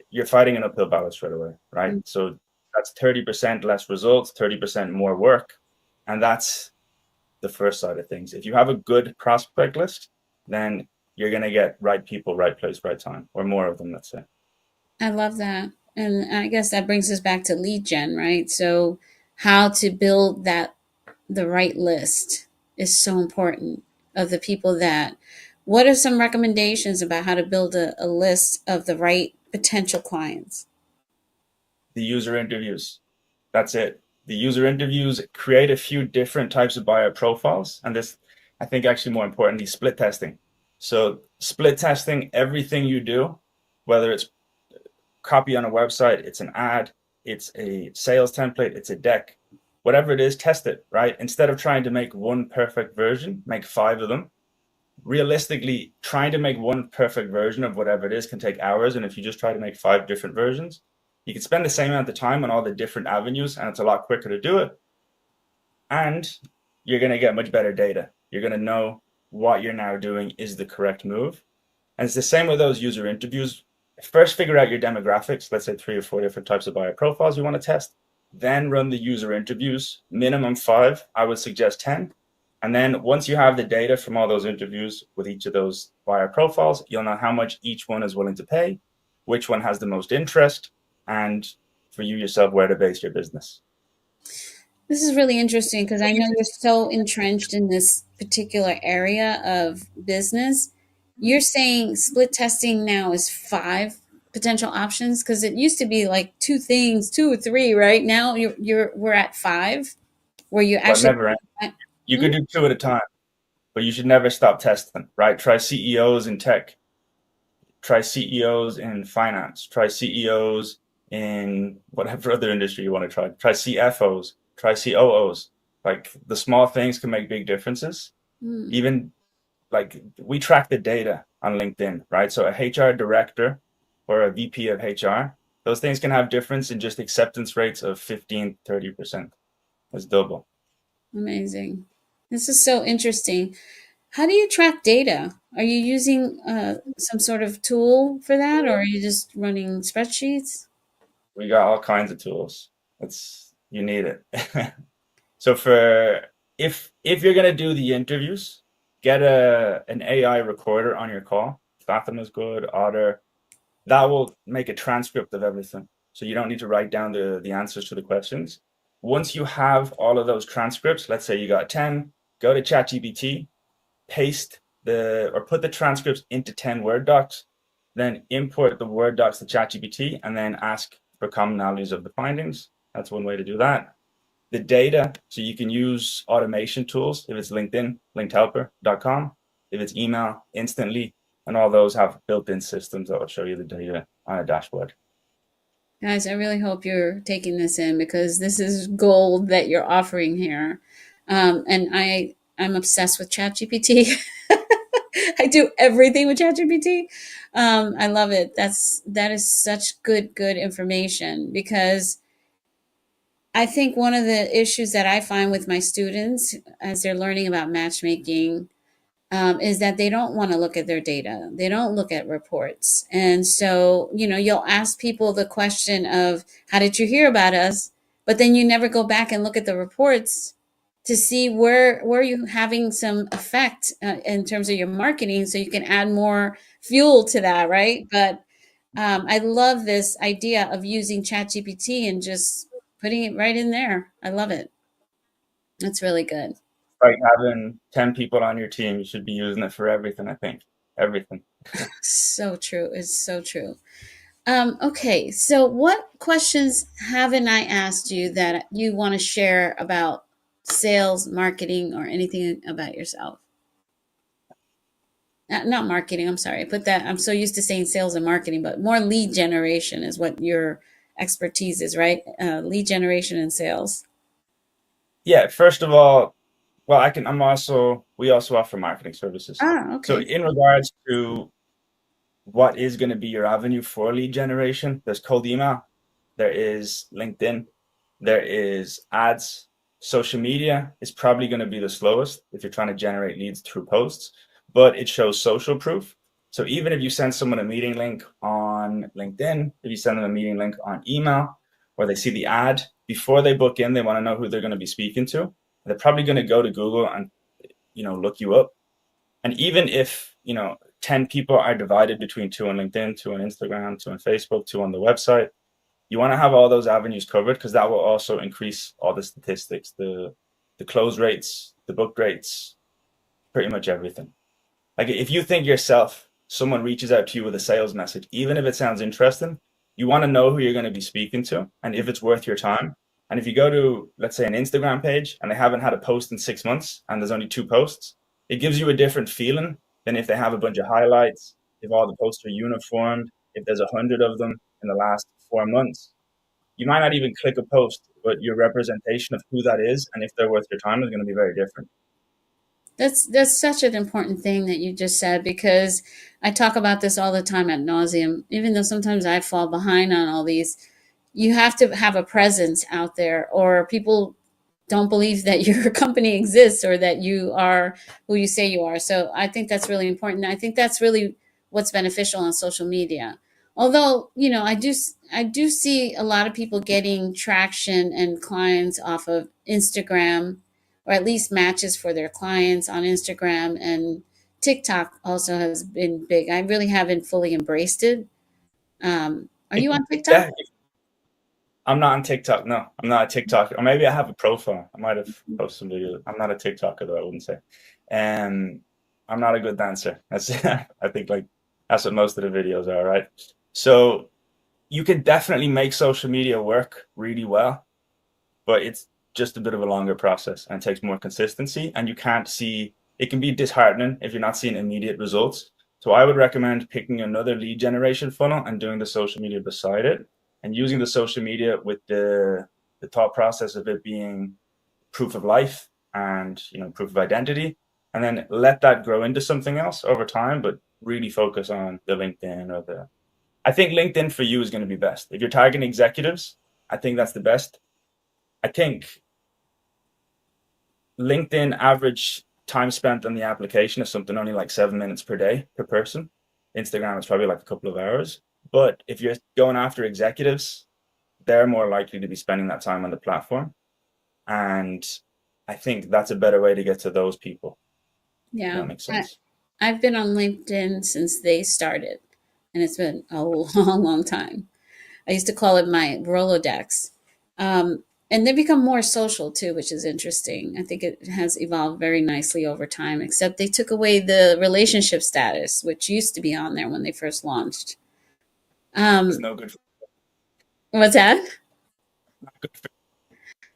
you're fighting an uphill battle straight away, right? Mm-hmm. So that's 30% less results, 30% more work. And that's the first side of things. If you have a good prospect list, then you're going to get right people, right place, right time, or more of them, let's say. I love that. And I guess that brings us back to lead gen, right? So how to build the right list is so important of the people what are some recommendations about how to build a list of the right potential clients? The user interviews. That's it. The user interviews, create a few different types of buyer profiles. And this, I think actually more importantly, split testing. So split testing everything you do, whether it's copy on a website, it's an ad, it's a sales template, it's a deck, whatever it is, test it, right? Instead of trying to make one perfect version, make 5 of them. Realistically, trying to make one perfect version of whatever it is can take hours. And if you just try to make 5 different versions, you can spend the same amount of time on all the different avenues, and it's a lot quicker to do it. And you're going to get much better data. You're going to know what you're now doing is the correct move. And it's the same with those user interviews. First, figure out your demographics. Let's say 3 or 4 different types of buyer profiles you want to test. Then run the user interviews, minimum 5. I would suggest 10. And then once you have the data from all those interviews with each of those buyer profiles, you'll know how much each one is willing to pay, which one has the most interest, and for you yourself, where to base your business. This is really interesting because I know you're so entrenched in this particular area of business. You're saying split testing now is 5 potential options, because it used to be like 2 things, 2 or 3, right? Now we're at 5 where you But actually never, you could do 2 at a time, but you should never stop testing, right? Try CEOs in tech, try CEOs in finance, try CEOs in whatever other industry you want to try CFOs, try COOs. Like, the small things can make big differences. Even like, we track the data on LinkedIn, right? So a HR director or a VP of HR, those things can have difference in just acceptance rates of 15, 30%. That's double. Amazing. This is so interesting. How do you track data? Are you using some sort of tool for that, or are you just running spreadsheets? We got all kinds of tools. You need it. So if you're gonna do the interviews, get an AI recorder on your call. Fathom is good, Otter. That will make a transcript of everything. So you don't need to write down the answers to the questions. Once you have all of those transcripts, let's say you got 10, go to ChatGPT, put the transcripts into 10 Word docs, then import the Word docs to ChatGPT, and then ask for commonalities of the findings. That's one way to do that. The data, so you can use automation tools. If it's LinkedIn, linkedhelper.com. If it's email, Instantly, and all those have built-in systems that will show you the data on a dashboard. Guys, I really hope you're taking this in, because this is gold that you're offering here. And I'm obsessed with ChatGPT. I do everything with ChatGPT. I love it. That is such good information, because I think one of the issues that I find with my students as they're learning about matchmaking is that they don't want to look at their data. They don't look at reports. And so, you'll ask people the question of, how did you hear about us? But then you never go back and look at the reports to see where you having some effect in terms of your marketing, so you can add more fuel to that, right? But I love this idea of using ChatGPT and just putting it right in there. I love it. That's really good. Like having 10 people on your team, you should be using it for everything, I think. Everything. So true. It's so true. Okay, so what questions haven't I asked you that you want to share about sales, marketing, or anything about yourself? Not marketing, I'm sorry. I'm so used to saying sales and marketing, but more lead generation is what your expertise is, right? Lead generation and sales. Yeah, first of all, well, we also offer marketing services. Okay. So in regards to what is going to be your avenue for lead generation, there's cold email, there is LinkedIn, there is ads. Social media is probably going to be the slowest if you're trying to generate leads through posts, but it shows social proof. So even if you send someone a meeting link on LinkedIn, if you send them a meeting link on email, or they see the ad, before they book in, they want to know who they're going to be speaking to. They're probably going to go to Google and, look you up. And even if, 10 people are divided between 2 on LinkedIn, 2 on Instagram, 2 on Facebook, 2 on the website, you want to have all those avenues covered, because that will also increase all the statistics, the close rates, the book rates, pretty much everything. Like, if you think yourself, someone reaches out to you with a sales message, even if it sounds interesting, you want to know who you're going to be speaking to and if it's worth your time. And if you go to, let's say, an Instagram page and they haven't had a post in 6 months and there's only 2 posts, it gives you a different feeling Then if they have a bunch of highlights, if all the posts are uniformed, if there's 100 of them in the last 4 months, you might not even click a post, but your representation of who that is and if they're worth your time is going to be very different. That's such an important thing that you just said, because I talk about this all the time ad nauseum. Even though sometimes I fall behind on all these, you have to have a presence out there, or people don't believe that your company exists or that you are who you say you are. So I think that's really important. I think that's really what's beneficial on social media. Although, I do see a lot of people getting traction and clients off of Instagram, or at least matches for their clients on Instagram, and TikTok also has been big. I really haven't fully embraced it. Are you on TikTok? Yeah, I'm not on TikTok. No, I'm not a TikTok. Or maybe I have a profile. I might have posted some videos. I'm not a TikToker though, I wouldn't say. I'm not a good dancer. That's I think like that's what most of the videos are, right? So you can definitely make social media work really well, but it's just a bit of a longer process and it takes more consistency. And you can't see, it can be disheartening if you're not seeing immediate results. So I would recommend picking another lead generation funnel and doing the social media beside it, and using the social media with the thought process of it being proof of life and proof of identity, and then let that grow into something else over time, but really focus on the LinkedIn or the I think LinkedIn for you is going to be best. If you're targeting executives, I think that's the best. I think LinkedIn average time spent on the application is something only like 7 minutes per day per person. Instagram is probably like a couple of hours. But if you're going after executives, they're more likely to be spending that time on the platform. And I think that's a better way to get to those people. Yeah. That makes sense. I've been on LinkedIn since they started, and it's been a long, long time. I used to call it my Rolodex. And they become more social too, which is interesting. I think it has evolved very nicely over time, except they took away the relationship status, which used to be on there when they first launched. It's Um, no good. what's that? Not good for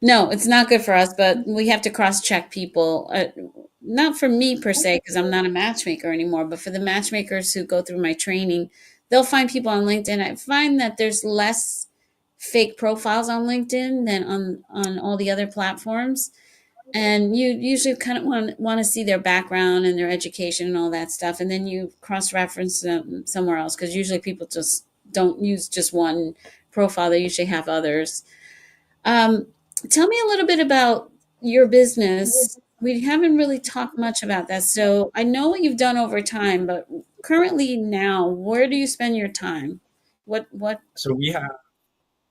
No, it's not good for us, but we have to cross check people. Not for me per se, because I'm not a matchmaker anymore, but for the matchmakers who go through my training, they'll find people on LinkedIn. I find that there's less fake profiles on LinkedIn than on all the other platforms. And you usually kind of want to see their background and their education and all that stuff, and then you cross reference them somewhere else, because usually people just don't use just one profile. They usually have others. Um, Tell me a little bit about your business. We haven't really talked much about that. So I know what you've done over time, but currently now, where do you spend your time? What? So we have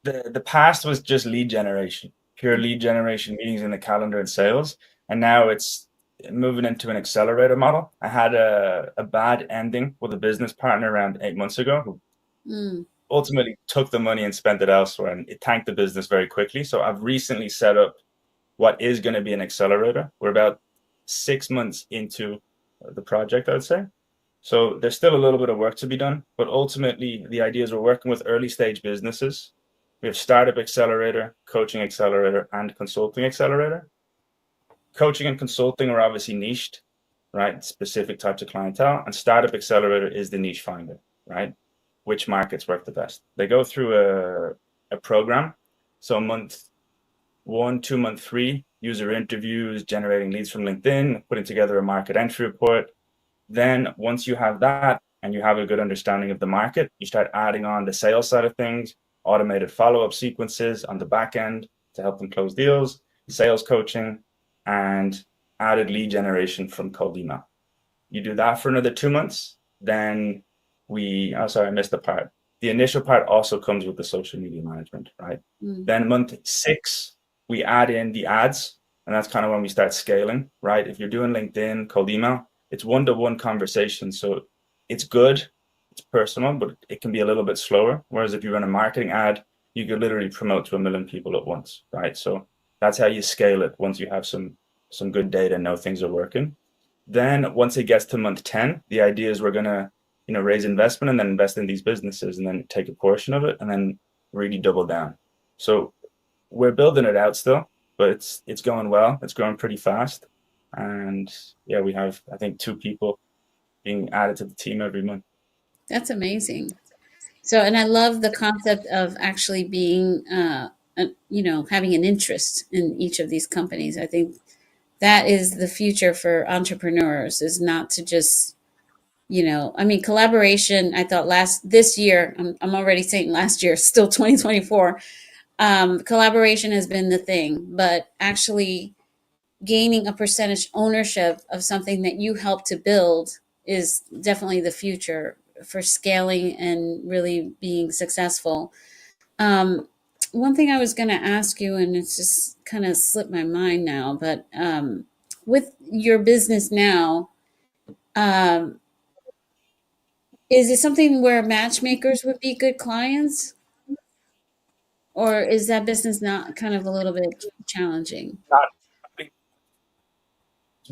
the past was just lead generation, pure lead generation, meetings in the calendar and sales. And now it's moving into an accelerator model. I had a bad ending with a business partner around 8 months ago who Mm, ultimately took the money and spent it elsewhere, and it tanked the business very quickly. So I've recently set up what is going to be an accelerator. We're about 6 months into the project, I would say. So there's still a little bit of work to be done, but ultimately the idea is we're working with early stage businesses. We have startup accelerator, coaching accelerator, and consulting accelerator. Coaching and consulting are obviously niched, right? Specific types of clientele, and startup accelerator is the niche finder, right? Which markets work the best. They go through a program. So month 1, 2, month 3, user interviews, generating leads from LinkedIn, putting together a market entry report. Then once you have that and you have a good understanding of the market, you start adding on the sales side of things, automated follow-up sequences on the back end to help them close deals, sales coaching, and added lead generation from cold email. You do that for another 2 months, then I missed the part. The initial part also comes with the social media management, right? mm, Then month 6, we add in the ads, and that's kind of when we start scaling, right? If you're doing LinkedIn, cold email, it's one-to-one conversation. So it's good, it's personal, but it can be a little bit slower. Whereas if you run a marketing ad, you could literally promote to 1 million people at once, right? So that's how you scale it once you have some good data and know things are working. Then once it gets to month 10, the idea is we're going to raise investment and then invest in these businesses and then take a portion of it and then really double down. So we're building it out still, but it's going well. It's growing pretty fast. And yeah, we have, I think, 2 people being added to the team every month. That's amazing. So, and I love the concept of actually being, having an interest in each of these companies. I think that is the future for entrepreneurs, is not to just, collaboration. I thought this year, I'm already saying last year, still 2024. Collaboration has been the thing, but actually gaining a percentage ownership of something that you help to build is definitely the future for scaling and really being successful. Um, One thing I was going to ask you, and it's just kind of slipped my mind now, but with your business now, um, is it something where matchmakers would be good clients, or is that business not kind of a little bit challenging? Not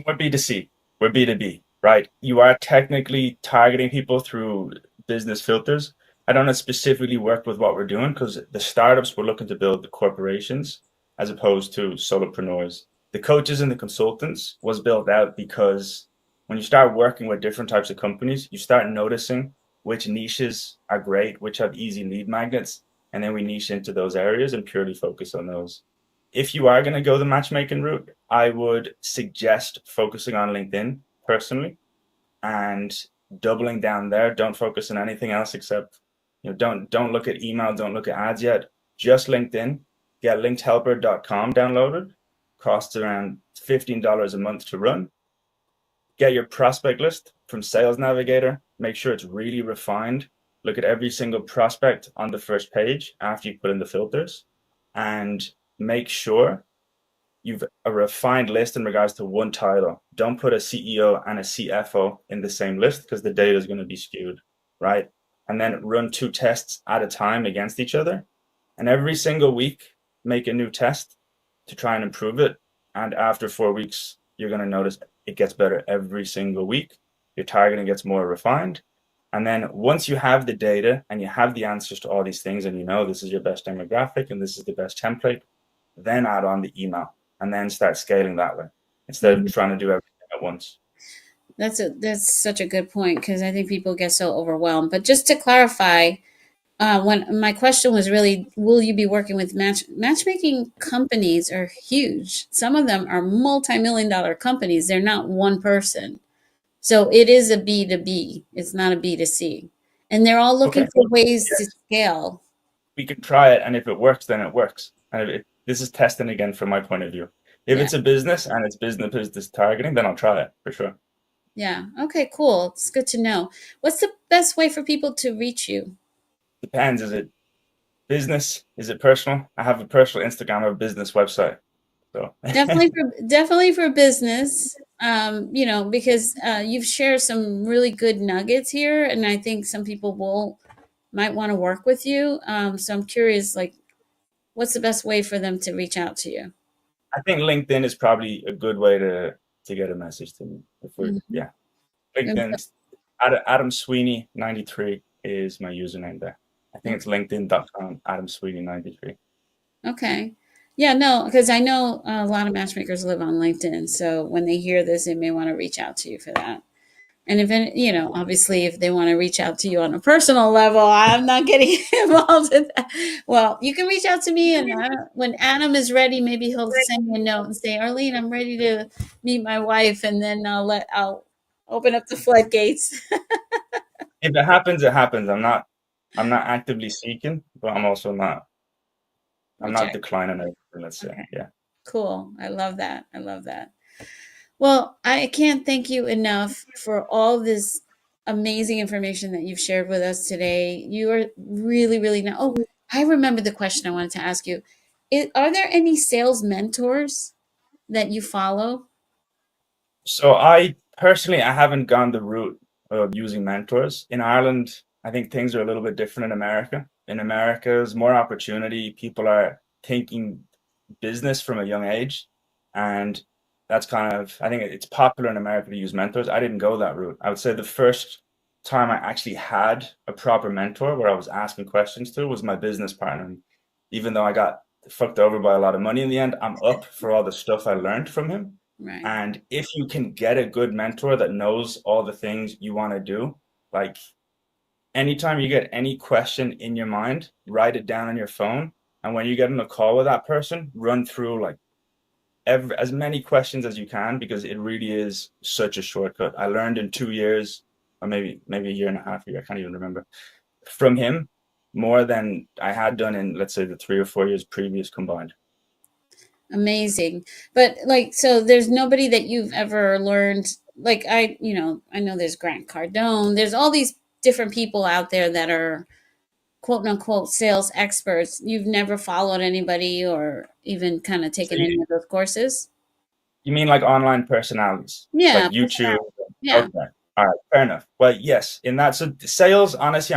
We're B2C, we're B2B, right? You are technically targeting people through business filters. I don't specifically work with what we're doing because the startups we're looking to build the corporations as opposed to solopreneurs. The coaches and the consultants was built out because when you start working with different types of companies, you start noticing which niches are great, which have easy lead magnets, and then we niche into those areas and purely focus on those. If you are going to go the matchmaking route, I would suggest focusing on LinkedIn personally and doubling down there. Don't focus on anything else except, don't look at email, don't look at ads yet. Just LinkedIn. Get linkedhelper.com downloaded. Costs around $15 a month to run. Get your prospect list from Sales Navigator. Make sure it's really refined. Look at every single prospect on the first page after you put in the filters, and make sure you've a refined list in regards to one title. Don't put a CEO and a CFO in the same list because the data is going to be skewed, right? And then run 2 tests at a time against each other. And every single week, make a new test to try and improve it. And after 4 weeks, you're going to notice it gets better every single week. Your targeting gets more refined. And then once you have the data and you have the answers to all these things, and this is your best demographic and this is the best template, then add on the email and then start scaling that way instead of trying to do everything at once. That's such a good point, because I think people get so overwhelmed. But just to clarify, when my question was really, will you be working with matchmaking companies are huge. Some of them are multi-million-dollar companies. They're not one person. So it is a B2B. It's not a B2C. And they're all looking for ways to scale. We can try it, and if it works, then it works. And this is testing again from my point of view. If it's a business and it's business targeting, then I'll try it for sure. Yeah. Okay, cool. It's good to know. What's the best way for people to reach you? Depends. Is it business? Is it personal? I have a personal Instagram, I have a business website. So definitely for business. Because you've shared some really good nuggets here, and I think some people might want to work with you. So I'm curious, like, what's the best way for them to reach out to you? I think LinkedIn is probably a good way to get a message to me. LinkedIn, Adam Sweeney 93 is my username there. I think it's linkedin.com, Adam Sweeney 93. Okay. Yeah, no, because I know a lot of matchmakers live on LinkedIn. So when they hear this, they may want to reach out to you for that. And if, obviously, if they want to reach out to you on a personal level, I'm not getting involved in that. Well, you can reach out to me, and when Adam is ready, maybe he'll send me a note and say, Arlene, I'm ready to meet my wife, and then I'll open up the floodgates. If it happens, it happens. I'm not actively seeking, but I'm also not. I'm not declining everything. Let's say, yeah. Cool. I love that. Well, I can't thank you enough for all this amazing information that you've shared with us today. You are really, really now. Oh, I remember the question I wanted to ask you. Are there any sales mentors that you follow? So I haven't gone the route of using mentors. In Ireland, I think things are a little bit different in America. In America, there's more opportunity. People are thinking business from a young age. And that's I think it's popular in America to use mentors. I didn't go that route. I would say the first time I actually had a proper mentor where I was asking questions to was my business partner. And even though I got fucked over by a lot of money in the end, I'm up for all the stuff I learned from him. Right. And if you can get a good mentor that knows all the things you want to do, like anytime you get any question in your mind, write it down on your phone. And when you get on a call with that person, run through like as many questions as you can, because it really is such a shortcut. I learned in 2 years, or maybe a year and a half, I can't even remember, from him more than I had done in, let's say, the 3 or 4 years previous combined. Amazing. But like, so there's nobody that you've ever learned, like I know there's Grant Cardone, there's all these different people out there that are quote unquote sales experts. You've never followed anybody or even kind of So taken any of those courses? you mean like online personalities, like Yeah. YouTube? Yeah. Okay, all right, fair enough. Well, yes, in that, so sales, honestly,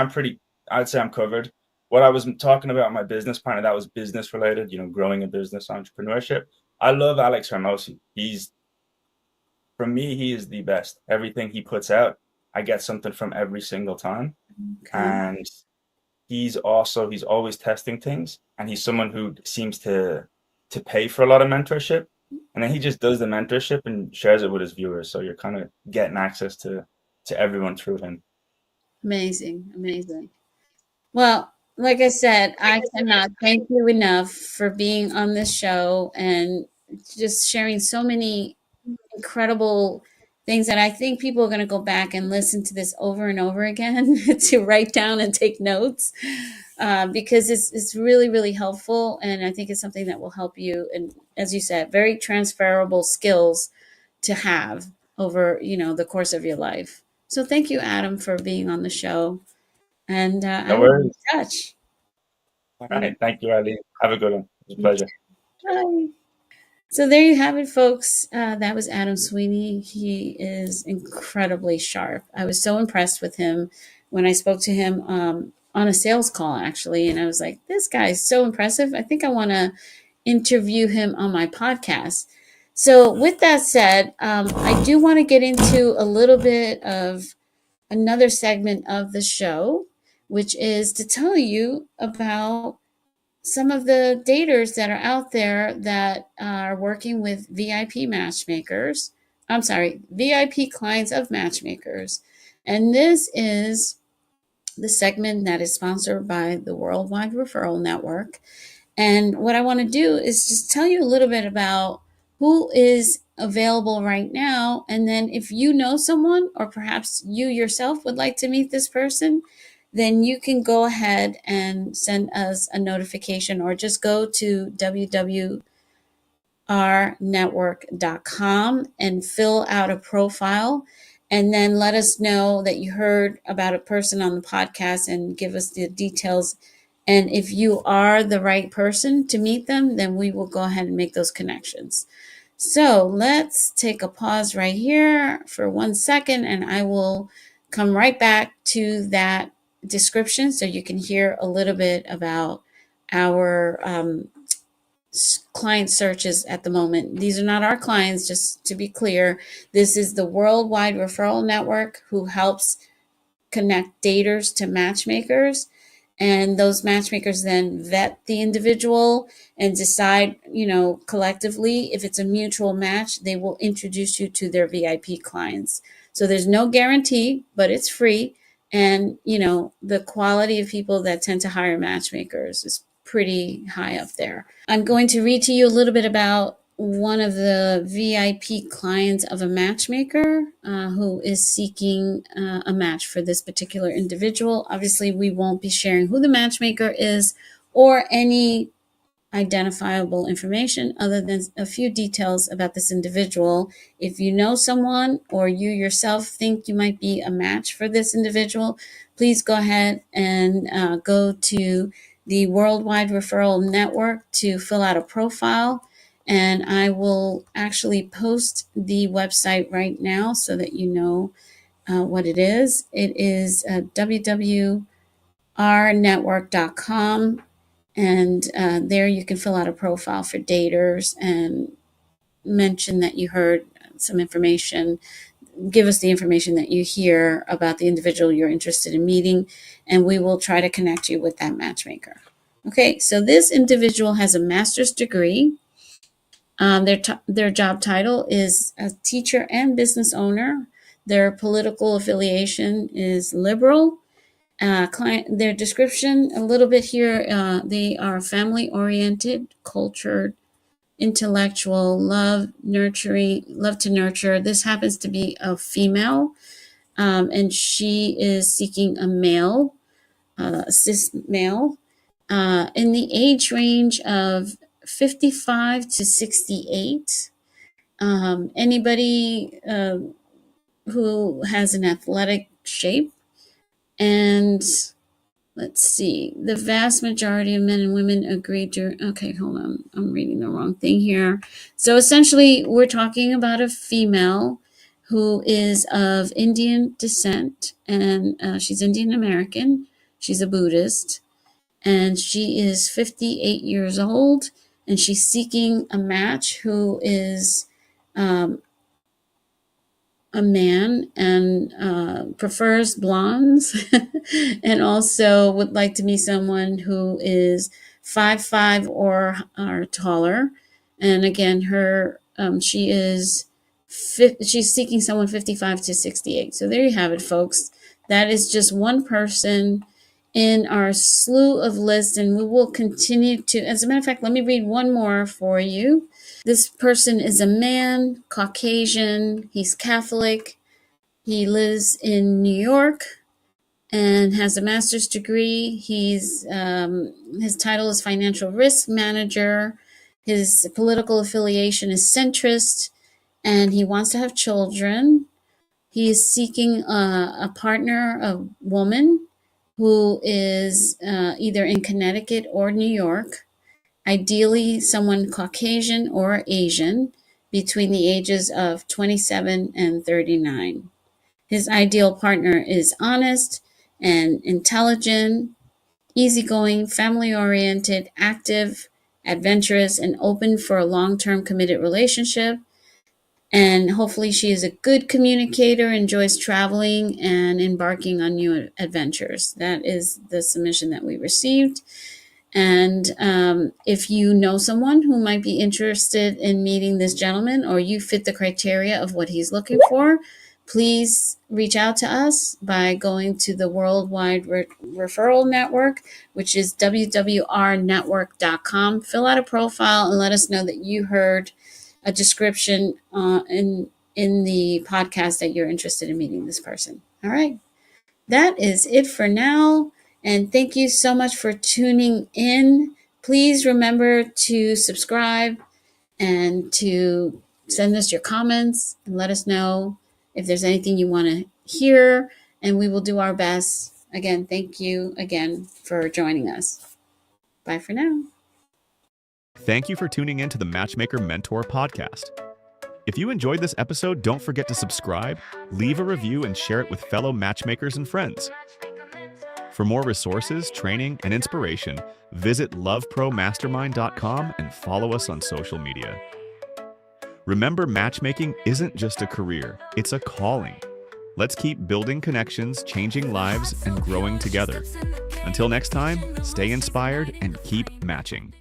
I'd say I'm covered. What I was talking about, my business partner, that was business related, growing a business, entrepreneurship. I love Alex Hermosi. For me, he is the best. Everything he puts out, I get something from every single time. Okay. And he's always testing things, and he's someone who seems to pay for a lot of mentorship, and then he just does the mentorship and shares it with his viewers, so you're kind of getting access to everyone through him. Amazing. Well, like I said, I cannot thank you enough for being on this show and just sharing so many incredible things that I think people are going to go back and listen to this over and over again to write down and take notes, because it's really, really helpful. And I think it's something that will help you. And as you said, very transferable skills to have over, the course of your life. So thank you, Adam, for being on the show. And I No will be in worries. touch. All right, thank you, Arlene. Have a good one. It was a pleasure. Bye. So there you have it, folks. That was Adam Sweeney. He is incredibly sharp. I was so impressed with him when I spoke to him on a sales call, actually. And I was like, this guy is so impressive. I think I want to interview him on my podcast. So, with that said, I do want to get into a little bit of another segment of the show, which is to tell you about some of the daters that are out there that are working with VIP matchmakers. I'm sorry, VIP clients of matchmakers. And this is the segment that is sponsored by the Worldwide Referral Network. And what I want to do is just tell you a little bit about who is available right now. And then if you know someone, or perhaps you yourself would like to meet this person, then you can go ahead and send us a notification, or just go to www.rnetwork.com and fill out a profile, and then let us know that you heard about a person on the podcast and give us the details. And if you are the right person to meet them, then we will go ahead and make those connections. So let's take a pause right here for 1 second, and I will come right back to that description so you can hear a little bit about our client searches at the moment. These are not our clients, just to be clear. This is the Worldwide Referral Network, who helps connect daters to matchmakers. And those matchmakers then vet the individual and decide, collectively, if it's a mutual match, they will introduce you to their VIP clients. So there's no guarantee, but it's free. And, the quality of people that tend to hire matchmakers is pretty high up there. I'm going to read to you a little bit about one of the VIP clients of a matchmaker who is seeking a match for this particular individual. Obviously, we won't be sharing who the matchmaker is or any identifiable information other than a few details about this individual. If you know someone, or you yourself think you might be a match for this individual, please go ahead and go to the Worldwide Referral Network to fill out a profile. And I will actually post the website right now so that you know what it is. It is www.rnetwork.com. And there you can fill out a profile for daters and mention that you heard some information. Give us the information that you hear about the individual you're interested in meeting, and we will try to connect you with that matchmaker. Okay, so this individual has a master's degree Their job title is a teacher and business owner. Their political affiliation is liberal. Their description a little bit here. They are family oriented, cultured, intellectual, love to nurture. This happens to be a female, and she is seeking a male, cis male, in the age range of 55 to 68. Anybody who has an athletic shape. And let's see, the vast majority of men and women agree to, okay, hold on, I'm reading the wrong thing here. So essentially, we're talking about a female who is of Indian descent, and she's Indian American. She's a Buddhist, and she is 58 years old, and she's seeking a match who is a man and prefers blondes and also would like to meet someone who is 5'5" or taller. And again, she's seeking someone 55 to 68. So there you have it, folks. That is just one person in our slew of lists, and we will continue to, as a matter of fact, let me read one more for you. This person is a man, Caucasian, he's Catholic, he lives in New York and has a master's degree. His title is financial risk manager. His political affiliation is centrist, and he wants to have children. He is seeking a partner, a woman who is either in Connecticut or New York. Ideally, someone Caucasian or Asian between the ages of 27 and 39. His ideal partner is honest and intelligent, easygoing, family-oriented, active, adventurous, and open for a long-term committed relationship. And hopefully she is a good communicator, enjoys traveling and embarking on new adventures. That is the submission that we received. And if you know someone who might be interested in meeting this gentleman, or you fit the criteria of what he's looking for, please reach out to us by going to the Worldwide Referral Network, which is www.rnetwork.com. Fill out a profile and let us know that you heard a description in the podcast that you're interested in meeting this person. All right. That is it for now. And thank you so much for tuning in. Please remember to subscribe and to send us your comments and let us know if there's anything you want to hear, and we will do our best. Again, thank you again for joining us. Bye for now. Thank you for tuning in to the Matchmaker Mentor Podcast. If you enjoyed this episode, don't forget to subscribe, leave a review, and share it with fellow matchmakers and friends. For more resources, training, and inspiration, visit lovepromastermind.com and follow us on social media. Remember, matchmaking isn't just a career, it's a calling. Let's keep building connections, changing lives, and growing together. Until next time, stay inspired and keep matching.